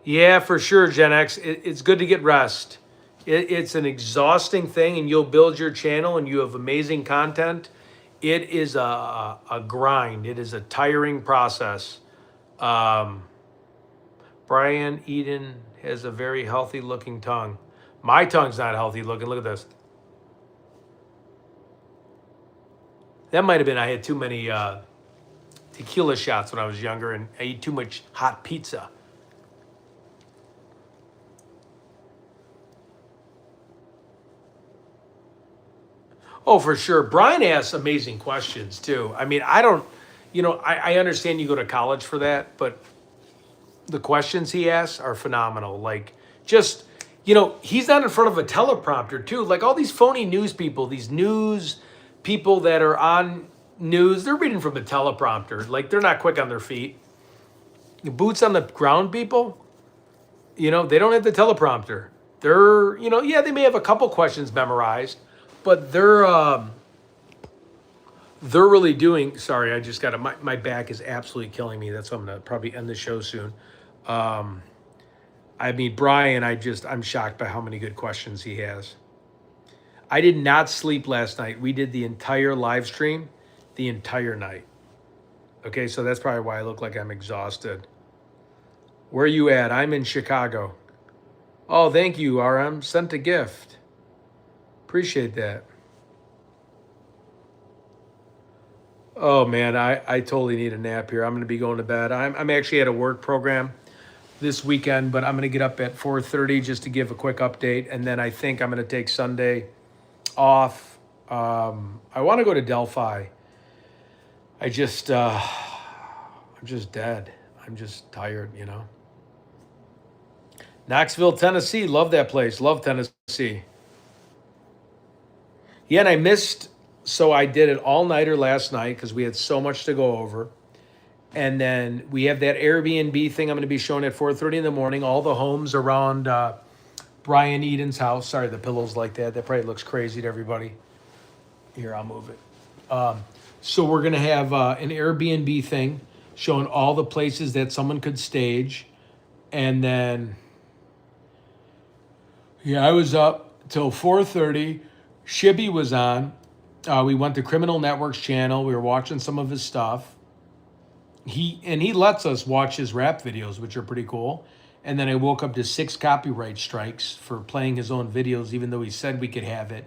Yeah, for sure, Gen X. It's good to get rest. It's an exhausting thing, and you'll build your channel and you have amazing content. It is a grind. It is a tiring process. Brian Eden has a very healthy looking tongue. My tongue's not healthy looking. Look at this. That might have been I had too many tequila shots when I was younger and I ate too much hot pizza. Oh, for sure. Brian asks amazing questions too. I mean, I don't, I understand you go to college for that, but the questions he asks are phenomenal. Like, just, he's not in front of a teleprompter too. Like all these phony news people, these news people that are on news, they're reading from a teleprompter. Like they're not quick on their feet. The boots on the ground people, they don't have the teleprompter. They're, yeah, they may have a couple questions memorized, but they're really doing. Sorry, I just got my back is absolutely killing me. That's why I'm gonna probably end the show soon. I mean, Brian, I'm shocked by how many good questions he has. I did not sleep last night. We did the entire live stream, the entire night. Okay, so that's probably why I look like I'm exhausted. Where are you at? I'm in Chicago. Oh, thank you, RM. Sent a gift. Appreciate that. Oh man, I totally need a nap here. I'm going to be going to bed. I'm actually at a work program this weekend, but I'm going to get up at 4:30 just to give a quick update, and then I think I'm going to take Sunday off. I want to go to Delphi. I'm just dead. I'm just tired, Knoxville, Tennessee. Love that place. Love Tennessee. Yeah, and I missed, so I did an all-nighter last night because we had so much to go over. And then we have that Airbnb thing I'm going to be showing at 4:30 in the morning, all the homes around Brian Eden's house. Sorry, the pillow's like that. That probably looks crazy to everybody. Here, I'll move it. So we're going to have an Airbnb thing showing all the places that someone could stage. And then, yeah, I was up till 4:30. Shibby was on. We went to Criminal Network's channel. We were watching some of his stuff. He lets us watch his rap videos, which are pretty cool. And then I woke up to 6 copyright strikes for playing his own videos, even though he said we could have it.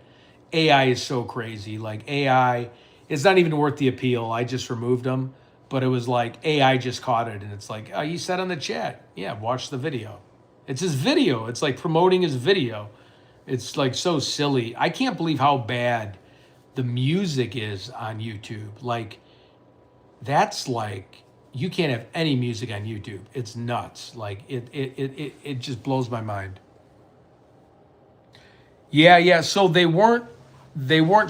AI is so crazy. Like AI, it's not even worth the appeal. I just removed them, but it was like AI just caught it, and it's like, oh, you said on the chat, yeah, watch the video. It's his video. It's like promoting his video. It's like so silly. I can't believe how bad the music is on YouTube. Like that's like you can't have any music on YouTube. It's nuts. Like it just blows my mind. Yeah. So they weren't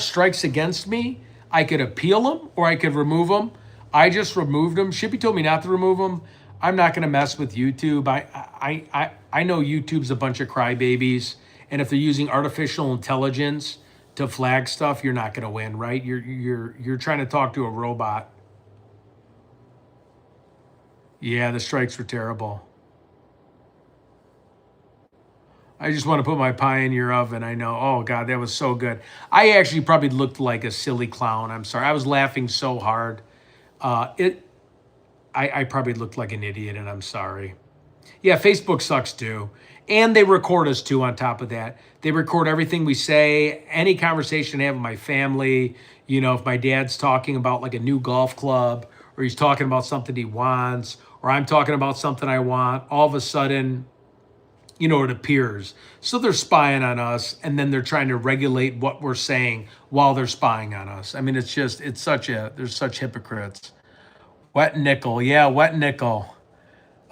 strikes against me. I could appeal them or I could remove them. I just removed them. Shippy told me not to remove them. I'm not going to mess with YouTube. I know YouTube's a bunch of crybabies, and if they're using artificial intelligence to flag stuff, you're not going to win, right? You're trying to talk to a robot. Yeah, the strikes were terrible. I just want to put my pie in your oven. I know. Oh God, that was so good. I actually probably looked like a silly clown. I'm sorry. I was laughing so hard. I probably looked like an idiot, and I'm sorry. Yeah, Facebook sucks too. And they record us too on top of that. They record everything we say, any conversation I have with my family. You know, if my dad's talking about like a new golf club, or he's talking about something he wants, or I'm talking about something I want, all of a sudden, you know, it appears. So they're spying on us, and then they're trying to regulate what we're saying while they're spying on us. I mean, there's such hypocrites. Wet nickel. Yeah, wet nickel.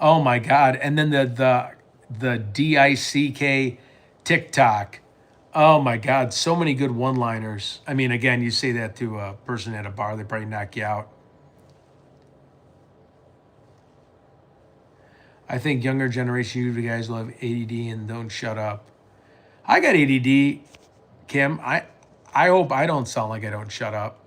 Oh my God. And then the DICK TikTok. Oh my God. So many good one-liners. I mean, again, you say that to a person at a bar, they probably knock you out. I think younger generation, you guys will have ADD and don't shut up. I got ADD, Kim. I hope I don't sound like I don't shut up.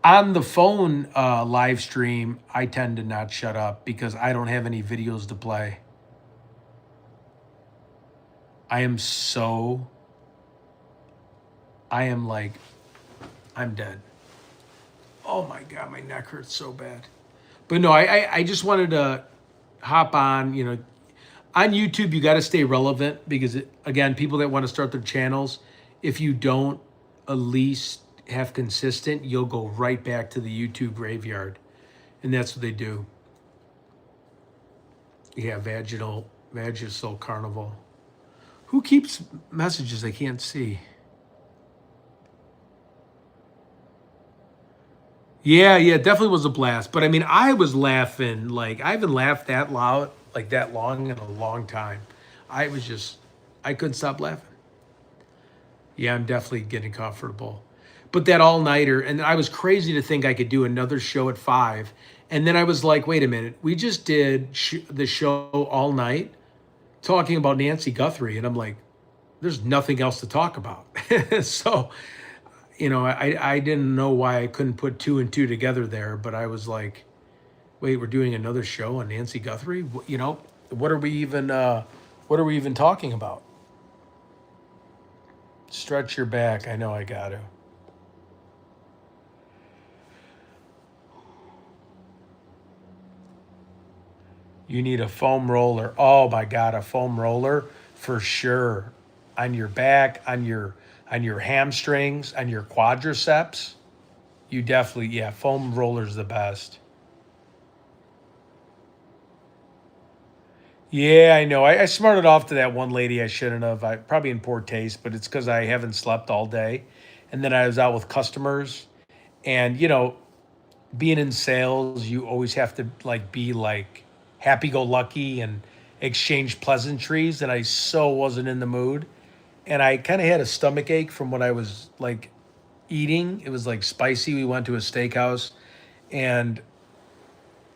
On the phone live stream, I tend to not shut up because I don't have any videos to play. I'm like, I'm dead. Oh my God, my neck hurts so bad. But no, I just wanted to hop on, you know, on YouTube, you got to stay relevant because, again, people that want to start their channels, if you don't at least have consistent, you'll go right back to the YouTube graveyard. And that's what they do. Yeah, vaginal carnival. Who keeps messages I can't see? Yeah, definitely was a blast. But I mean, I was laughing like I haven't laughed that loud, like that long in a long time. I couldn't stop laughing. Yeah, I'm definitely getting comfortable. But that all nighter, and I was crazy to think I could do another show at 5. And then I was like, wait a minute, we just did the show all night talking about Nancy Guthrie. And I'm like, there's nothing else to talk about. So, you know, I didn't know why I couldn't put 2 and 2 together there, but I was like, wait, we're doing another show on Nancy Guthrie? You know, what are we even talking about? Stretch your back. I know I got to. You need a foam roller. Oh my God, a foam roller for sure. On your back, on your hamstrings, on your quadriceps. You definitely, yeah, foam roller's the best. Yeah, I know. I smarted off to that one lady I shouldn't have. I probably in poor taste, but it's because I haven't slept all day. And then I was out with customers. And, you know, being in sales, you always have to like be like happy go lucky and exchange pleasantries. And I so wasn't in the mood. And I kind of had a stomach ache from what I was like eating. It was like spicy. We went to a steakhouse, and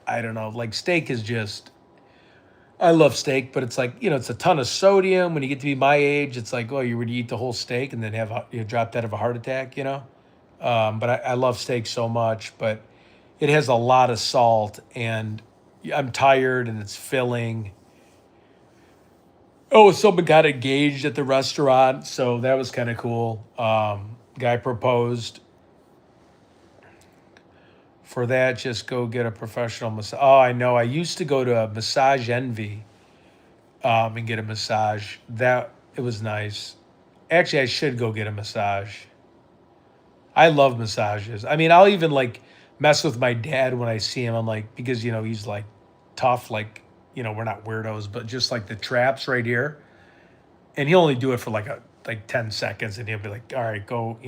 I don't know, like steak is just, I love steak, but it's like, you know, it's a ton of sodium. When you get to be my age, it's like, oh, you would eat the whole steak and then drop dead of a heart attack, you know? But I love steak so much, but it has a lot of salt, and I'm tired and it's filling. Oh, someone got engaged at the restaurant, so that was kind of cool. Guy proposed. For that, just go get a professional massage. Oh, I know. I used to go to a Massage Envy. and get a massage. It was nice. Actually, I should go get a massage. I love massages. I mean, I'll even like mess with my dad when I see him. I'm like, because he's like tough, like we're not weirdos, but just like the traps right here, and he'll only do it for like 10 seconds, and he'll be like, all right, go,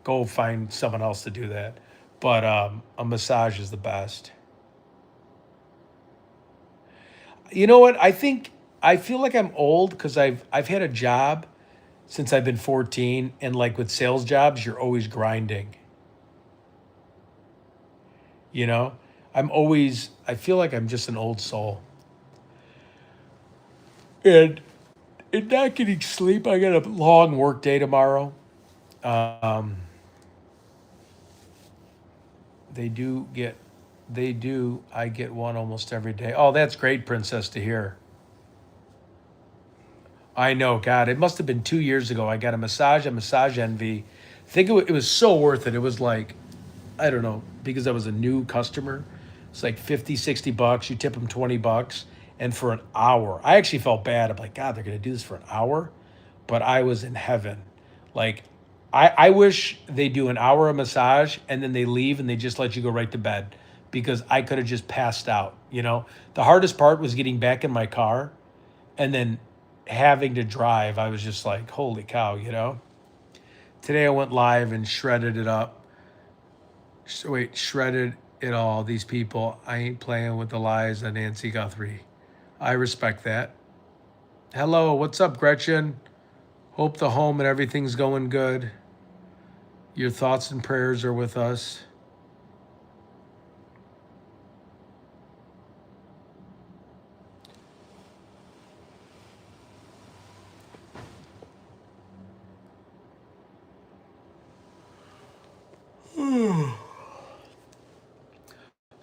go find someone else to do that. But a massage is the best. You know what? I feel like I'm old because I've had a job since I've been 14, and like with sales jobs, you're always grinding. You know, I feel like I'm just an old soul. And not getting sleep, I got a long work day tomorrow. Um, they do get, I get one almost every day. Oh, that's great, Princess, to hear. I know, God, it must have been 2 years ago. I got a massage envy. I think it was so worth it. It was like, I don't know, because I was a new customer. It's like 50, $60. You tip them $20. And for an hour, I actually felt bad. I'm like, God, they're going to do this for an hour. But I was in heaven. Like, I wish they do an hour of massage and then they leave and they just let you go right to bed, because I could have just passed out. The hardest part was getting back in my car and then having to drive. I was just like, holy cow. Today I went live and shredded it up. Shredded it all. These people, I ain't playing with the lies of Nancy Guthrie. I respect that. Hello, what's up, Gretchen? Hope the home and everything's going good. Your thoughts and prayers are with us.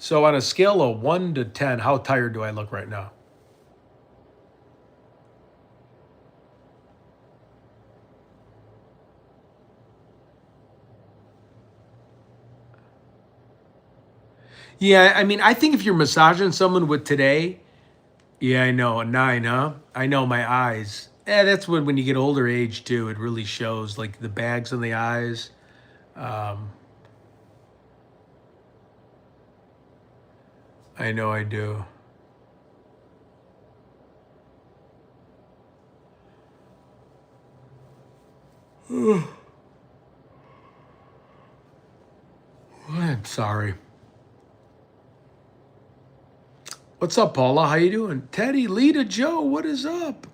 So on a scale of 1 to 10, how tired do I look right now? Yeah, I mean, I think if you're massaging someone with today, yeah, I know, a 9, huh? I know, my eyes. Yeah, that's when you get older age too, it really shows, like the bags in the eyes. Um, I know I do. I'm sorry. What's up, Paula? How you doing? Teddy, Lita, Joe, what is up?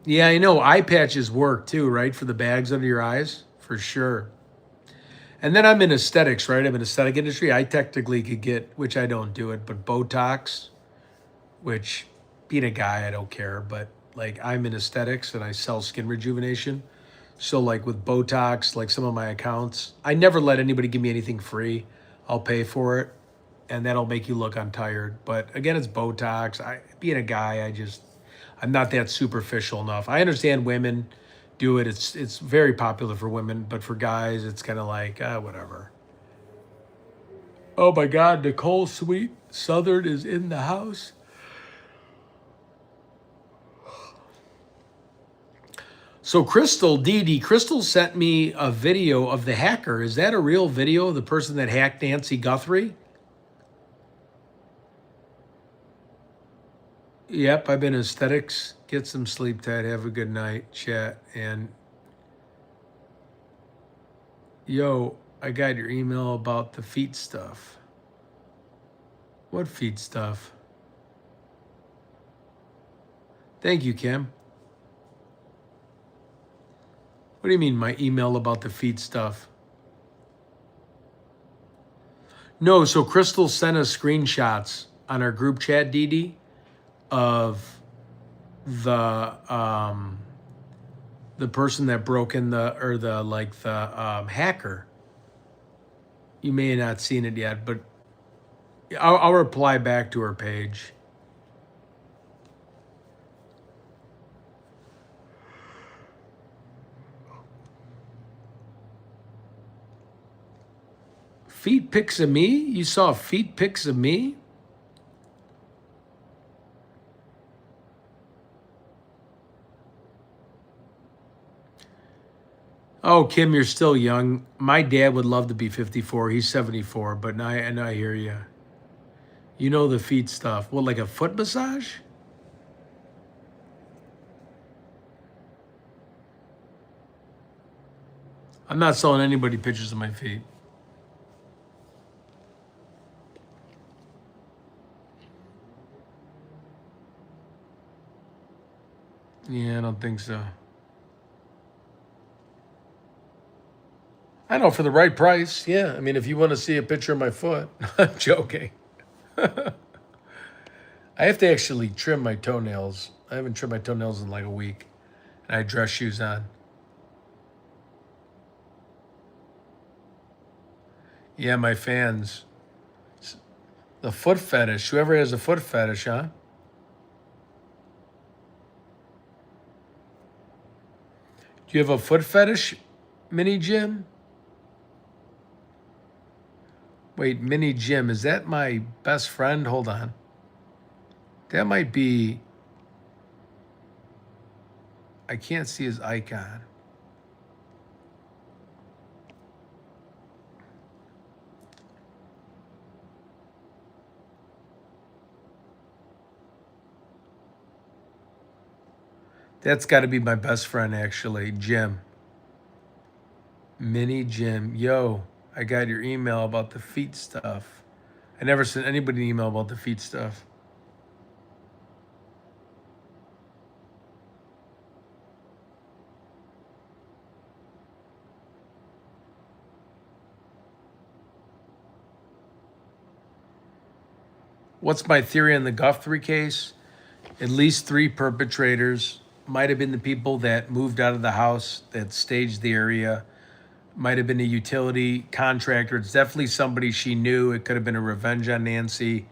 Yeah, I know eye patches work too, right? For the bags under your eyes, for sure. And then I'm in aesthetics, right? I'm in aesthetic industry. I technically could get, which I don't do it, but Botox, which being a guy, I don't care, but like I'm in aesthetics and I sell skin rejuvenation. So like with Botox, like some of my accounts, I never let anybody give me anything free. I'll pay for it, and that'll make you look untired. But again, it's Botox. Being a guy, I'm not that superficial enough. I understand women do it. It's very popular for women, but for guys, it's kind of like whatever. Oh my God, Nicole Sweet Southern is in the house. So Crystal sent me a video of the hacker. Is that a real video of the person that hacked Nancy Guthrie? Yep, I've been aesthetics. Get some sleep, Ted. Have a good night, chat. And yo, I got your email about the feet stuff. What feet stuff? Thank you, Kim. What do you mean, my email about the feet stuff? No, so Crystal sent us screenshots on our group chat, Dee, of the person that broke in the hacker. You may have not seen it yet, but I'll reply back to her page. Feet pics of me? You saw feet pics of me? Oh, Kim, you're still young. My dad would love to be 54. He's 74, but I hear you. You know the feet stuff. What, like a foot massage? I'm not selling anybody pictures of my feet. Yeah, I don't think so. I know, for the right price. Yeah, I mean, if you want to see a picture of my foot, I'm joking. I have to actually trim my toenails. I haven't trimmed my toenails in like a week. And I had dress shoes on. Yeah, my fans. The foot fetish. Whoever has a foot fetish, huh? Do you have a foot fetish, Mini Jim? Wait, Mini Jim, is that my best friend? Hold on. That might be. I can't see his icon. That's got to be my best friend, actually, Jim. Mini Jim. Yo, I got your email about the feet stuff. I never sent anybody an email about the feet stuff. What's my theory on the Guthrie case? At least 3 perpetrators. Might have been the people that moved out of the house, that staged the area. Might have been a utility contractor. It's definitely somebody she knew. It could have been a revenge on Nancy,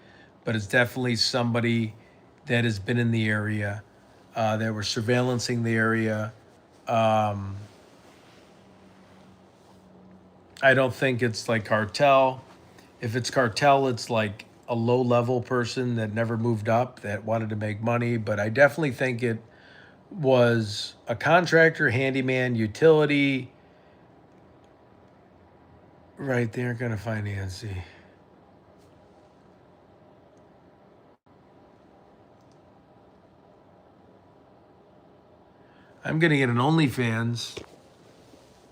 but it's definitely somebody that has been in the area, that were surveillancing the area. I don't think it's like cartel. If it's cartel, it's like a low level person that never moved up that wanted to make money. But I definitely think it was a contractor, handyman, utility. Right, they aren't going to find Nancy. I'm going to get an OnlyFans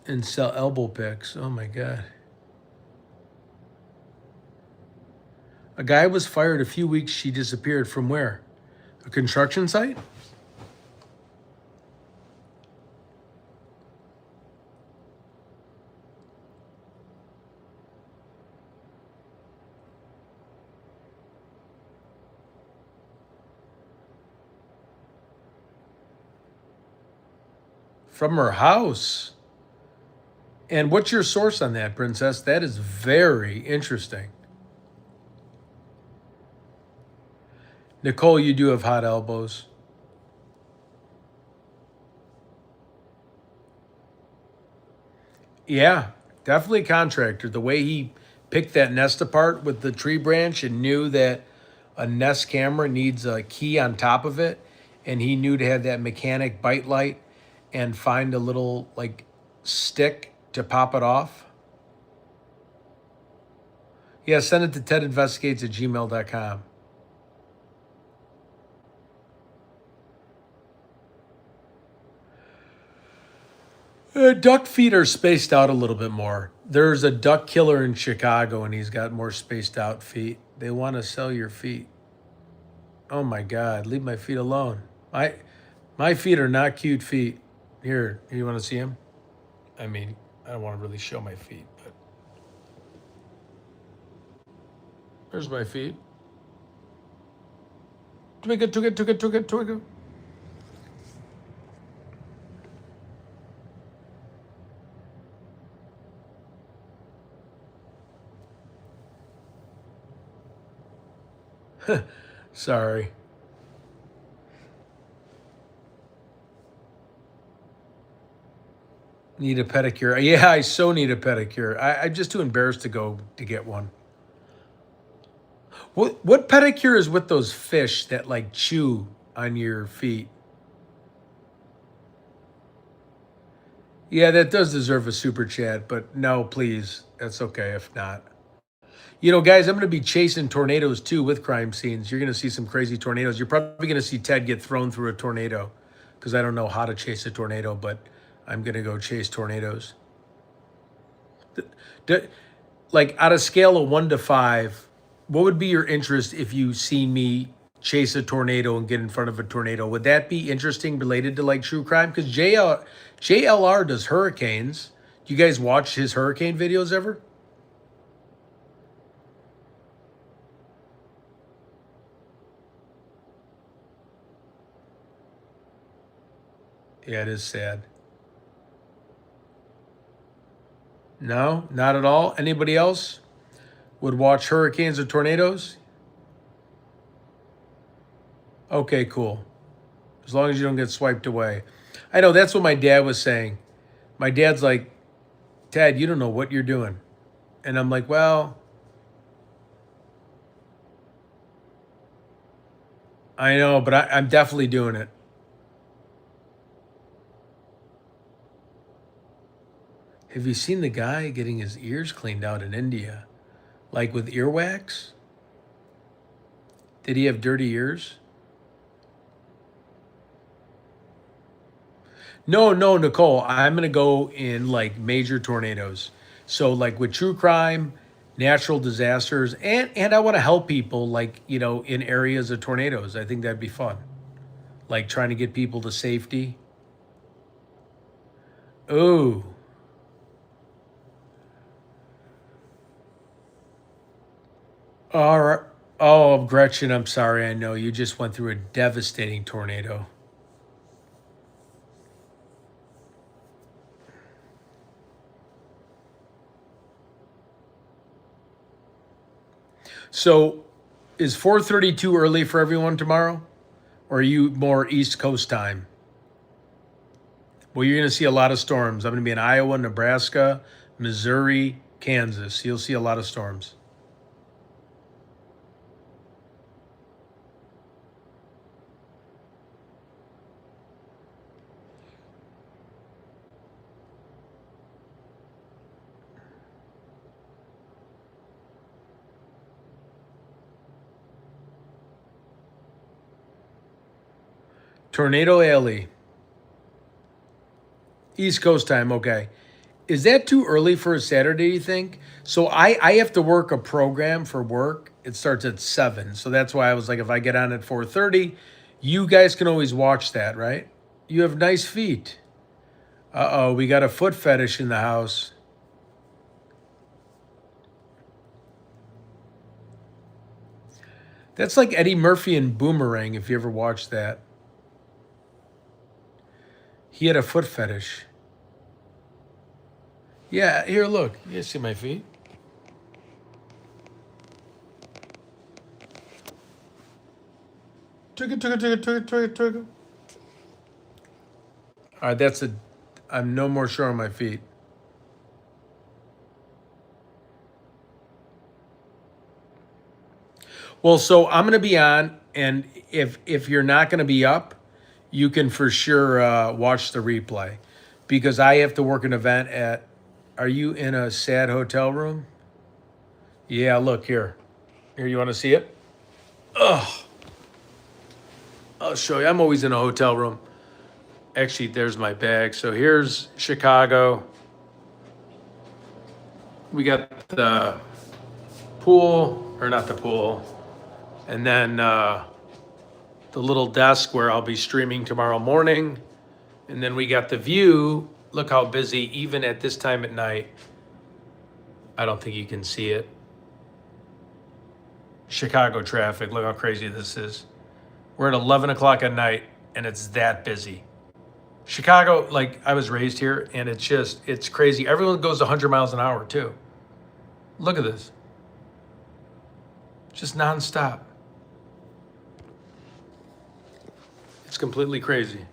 and sell elbow picks. Oh my God. A guy was fired a few weeks. She disappeared from where? A construction site? From her house. And what's your source on that, Princess? That is very interesting. Nicole, you do have hot elbows. Yeah, definitely a contractor. The way he picked that nest apart with the tree branch and knew that a Nest camera needs a key on top of it, and he knew to have that mechanic bite light and find a little like stick to pop it off. Yeah, send it to tedinvestigates@gmail.com. Duck feet are spaced out a little bit more. There's a duck killer in Chicago, and he's got more spaced out feet. They want to sell your feet. Oh my God, leave my feet alone. My feet are not cute feet. Here, you want to see them? I mean, I don't want to really show my feet, but there's my feet. Twigga, twigga, twigga, twigga, twigga. Sorry. Need a pedicure. Yeah, I so need a pedicure. I'm just too embarrassed to go to get one. What pedicure is with those fish that like chew on your feet? Yeah, that does deserve a super chat, but no, please. That's okay if not. You know, guys, I'm going to be chasing tornadoes too with crime scenes. You're going to see some crazy tornadoes. You're probably going to see Ted get thrown through a tornado because I don't know how to chase a tornado, but I'm going to go chase tornadoes. Like, out of scale of 1 to 5, what would be your interest if you see me chase a tornado and get in front of a tornado? Would that be interesting related to like true crime? Because JLR does hurricanes. Do you guys watch his hurricane videos ever? Yeah, it is sad. No, not at all. Anybody else would watch hurricanes or tornadoes? Okay, cool. As long as you don't get swiped away. I know that's what my dad was saying. My dad's like, Dad, you don't know what you're doing. And I'm like, well, I know, but I'm definitely doing it. Have you seen the guy getting his ears cleaned out in India? Like with earwax? Did he have dirty ears? No, no, Nicole. I'm going to go in like major tornadoes. So, like with true crime, natural disasters, and I want to help people like, you know, in areas of tornadoes. I think that'd be fun. Like trying to get people to safety. Ooh. All right. Oh, Gretchen, I'm sorry. I know you just went through a devastating tornado. So, is 4:30 too early for everyone tomorrow? Or are you more East Coast time? Well, you're going to see a lot of storms. I'm going to be in Iowa, Nebraska, Missouri, Kansas. You'll see a lot of storms. Tornado Alley, East Coast time. Okay. Is that too early for a Saturday, you think? So I have to work a program for work. It starts at 7. So that's why I was like, if I get on at 4:30, you guys can always watch that, right? You have nice feet. Uh-oh, we got a foot fetish in the house. That's like Eddie Murphy and Boomerang, if you ever watched that. He had a foot fetish. Yeah, here, look. You see my feet? Took it. All right, I'm no more sure on my feet. Well, so I'm going to be on, and if you're not going to be up, you can for sure watch the replay, because I have to work an event at. Are you in a sad hotel room? Yeah, look here. Here, you want to see it? Ugh. I'll show you. I'm always in a hotel room. Actually, there's my bag. So here's Chicago. We got the pool, or not the pool, and then the little desk where I'll be streaming tomorrow morning. And then we got the view. Look how busy, even at this time at night. I don't think you can see it. Chicago traffic. Look how crazy this is. We're at 11 o'clock at night, and it's that busy. Chicago, like, I was raised here, and it's crazy. Everyone goes 100 miles an hour, too. Look at this. Just nonstop. It's completely crazy.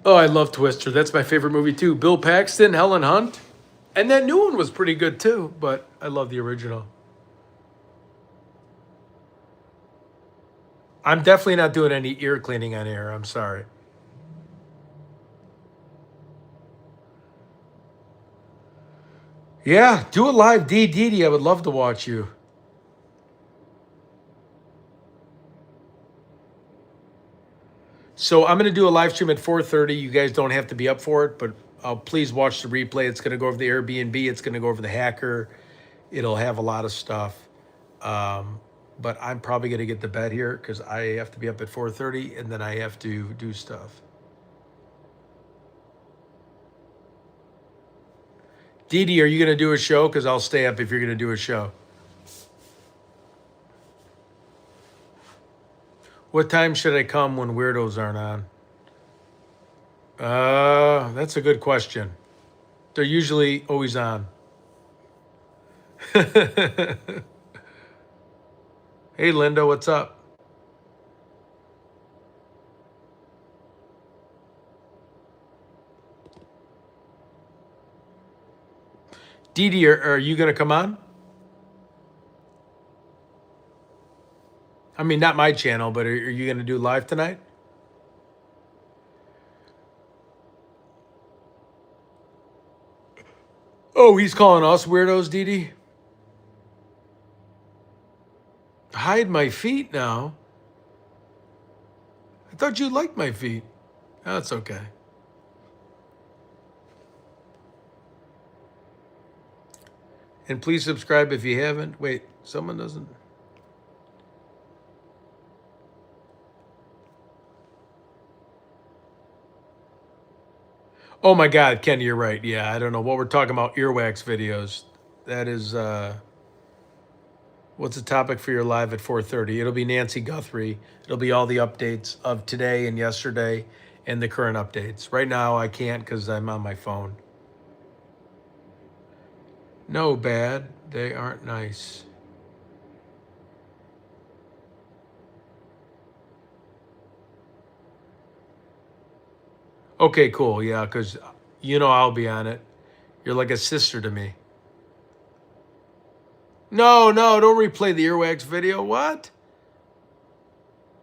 Oh, I love Twister. That's my favorite movie, too. Bill Paxton, Helen Hunt. And that new one was pretty good, too, but I love the original. I'm definitely not doing any ear cleaning on air. I'm sorry. Yeah, do it live, Didi. I would love to watch you. So I'm going to do a live stream at 4:30. You guys don't have to be up for it, but please watch the replay. It's going to go over the Airbnb. It's going to go over the hacker. It'll have a lot of stuff. But I'm probably going to get to bed here because I have to be up at 4:30 and then I have to do stuff. Didi, are you going to do a show? Because I'll stay up if you're going to do a show. What time should I come when weirdos aren't on? That's a good question. They're usually always on. Hey, Linda, what's up? Didi, are you going to come on? I mean, not my channel, but are you going to do live tonight? Oh, he's calling us weirdos, Didi? Hide my feet now? I thought you liked my feet. That's okay. And please subscribe if you haven't. Wait, someone doesn't. Oh my God, Kenny, you're right. Yeah, I don't know what we're talking about. Earwax videos. That is, what's the topic for your live at 4:30? It'll be Nancy Guthrie. It'll be all the updates of today and yesterday and the current updates. Right now, I can't because I'm on my phone. No, bad. They aren't nice. Okay, cool. Yeah, because you know I'll be on it. You're like a sister to me. No, don't replay the earwax video. What?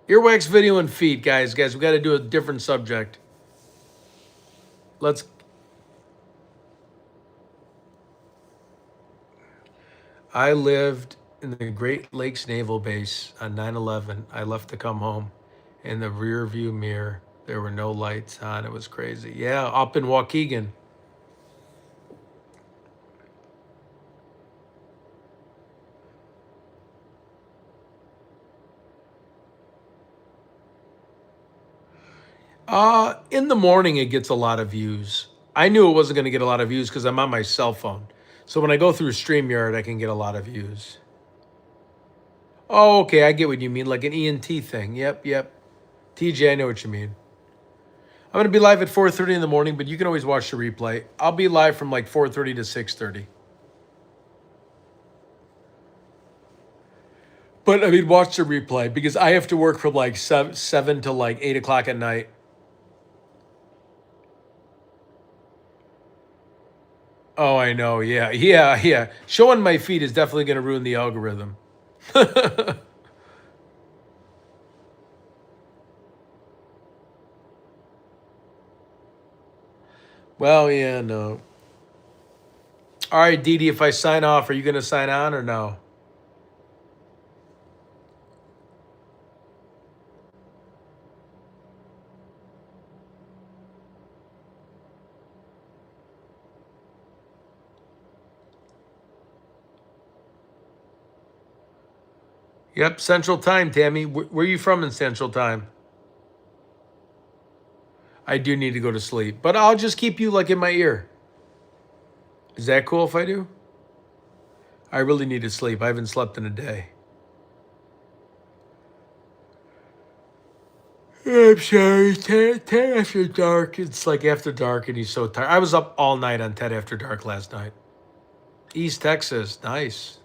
Earwax video and feet, guys. Guys, we got to do a different subject. Let's. I lived in the Great Lakes Naval Base on 9/11. I left to come home. In the rear view mirror, there were no lights on. It was crazy. Yeah, up in Waukegan. In the morning, it gets a lot of views. I knew it wasn't going to get a lot of views because I'm on my cell phone. So when I go through StreamYard, I can get a lot of views. Oh, okay, I get what you mean, like an ENT thing. Yep. TJ, I know what you mean. I'm going to be live at 4:30 in the morning, but you can always watch the replay. I'll be live from like 4:30 to 6:30. But I mean, watch the replay because I have to work from like 7 to like 8 o'clock at night. Oh, I know. Yeah. Showing my feet is definitely going to ruin the algorithm. Well, yeah, no. All right, Didi, if I sign off, are you going to sign on or no? Yep, Central Time, Tammy. Where are you from in Central Time? I do need to go to sleep, but I'll just keep you like in my ear. Is that cool if I do? I really need to sleep. I haven't slept in a day. I'm sorry, Ted After Dark. It's like after dark and he's so tired. I was up all night on Ted After Dark last night. East Texas, nice.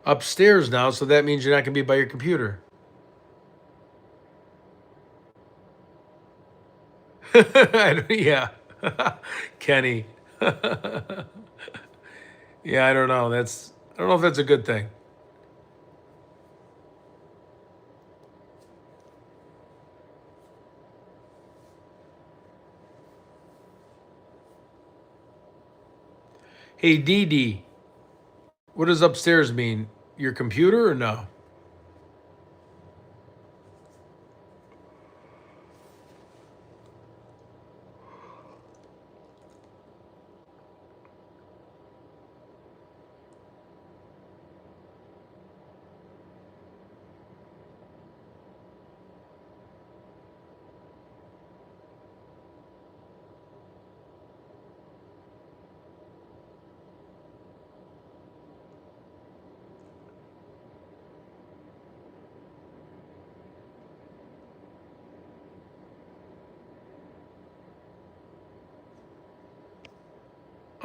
Upstairs now, so that means you're not going to be by your computer. Yeah. Kenny. Yeah, I don't know. I don't know if that's a good thing. Hey, Dee Dee, what does upstairs mean? Your computer or no?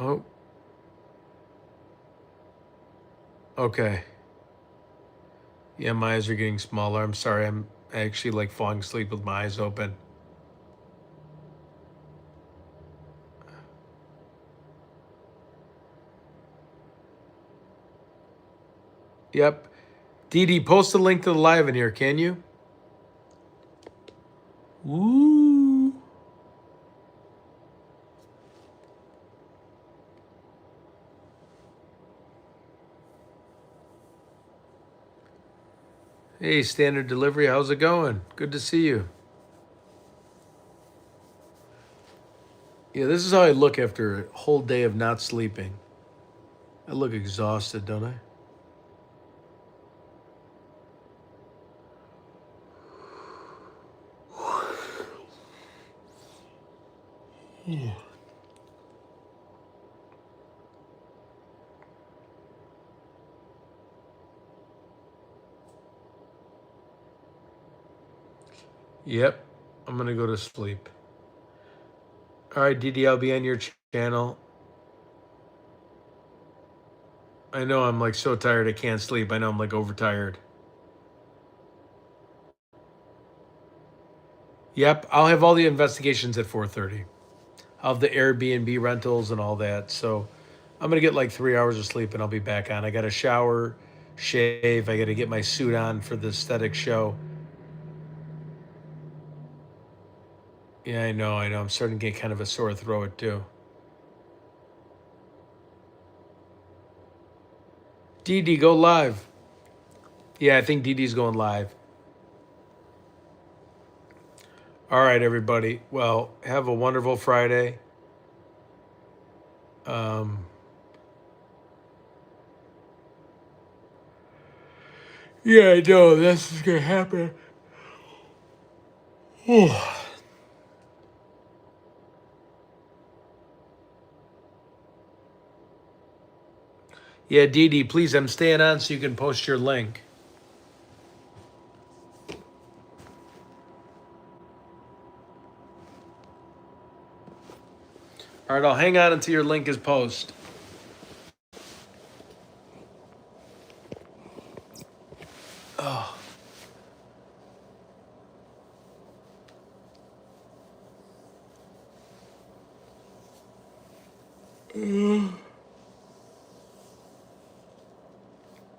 Oh, okay. Yeah, my eyes are getting smaller. I'm sorry. I'm actually like falling asleep with my eyes open. Yep. Dee Dee, post a link to the live in here, can you? Woo. Hey, Standard Delivery, how's it going? Good to see you. Yeah, this is how I look after a whole day of not sleeping. I look exhausted, don't I? Yeah. Yep, I'm gonna go to sleep. All right, Dee Dee, I'll be on your channel. I know I'm like so tired I can't sleep. I know I'm like overtired. Yep, I'll have all the investigations at 4:30. I'll have the Airbnb rentals and all that. So I'm gonna get like 3 hours of sleep and I'll be back on. I got to shower, shave. I got to get my suit on for the aesthetic show. Yeah, I know. I'm starting to get kind of a sore throat too. Dee Dee, go live. Yeah, I think Dee Dee's going live. All right, everybody. Well, have a wonderful Friday. Um, yeah, I know. This is going to happen. Yeah, Dee Dee, please, I'm staying on so you can post your link. All right, I'll hang on until your link is posted. Oh.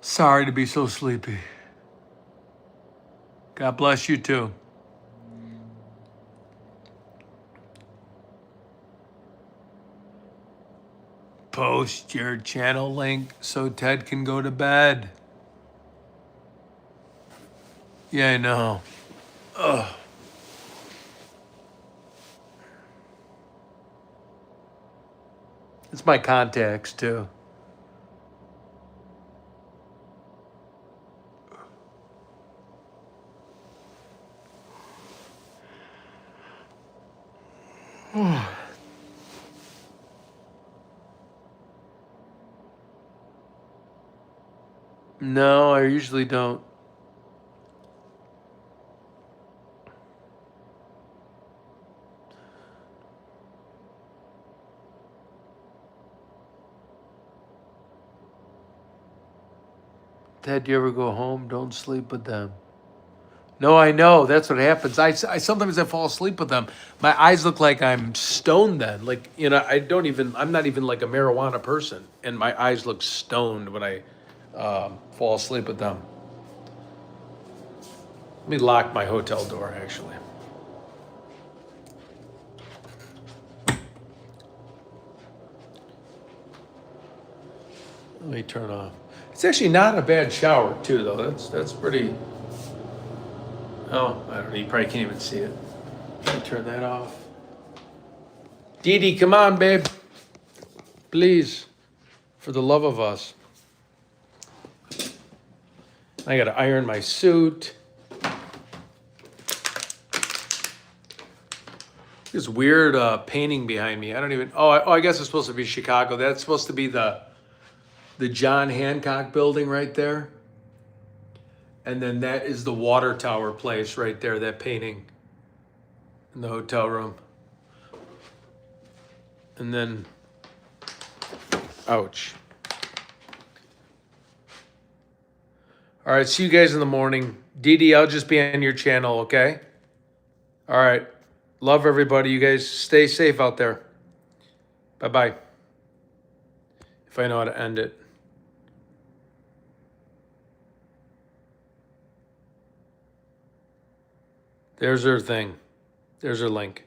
Sorry to be so sleepy. God bless you too. Post your channel link so Ted can go to bed. Yeah, I know. Ugh. It's my contacts too. No, I usually don't. Ted, you ever go home? Don't sleep with them. No, I know. That's what happens. I sometimes I fall asleep with them. My eyes look like I'm stoned then. Like, you know, I'm not even like a marijuana person. And my eyes look stoned when I fall asleep with them. Let me lock my hotel door, actually. Let me turn off. It's actually not a bad shower, too, though. That's pretty... Oh, I don't know. You probably can't even see it. Let me turn that off. Dee Dee, come on, babe. Please. For the love of us. I got to iron my suit. This weird painting behind me. I don't even... I guess it's supposed to be Chicago. That's supposed to be the John Hancock building right there. And then that is the water tower place right there, that painting in the hotel room. And then, ouch. All right, see you guys in the morning. Dee Dee, I'll just be on your channel, okay? All right. Love everybody. You guys stay safe out there. Bye-bye. If I know how to end it. There's her thing. There's her link.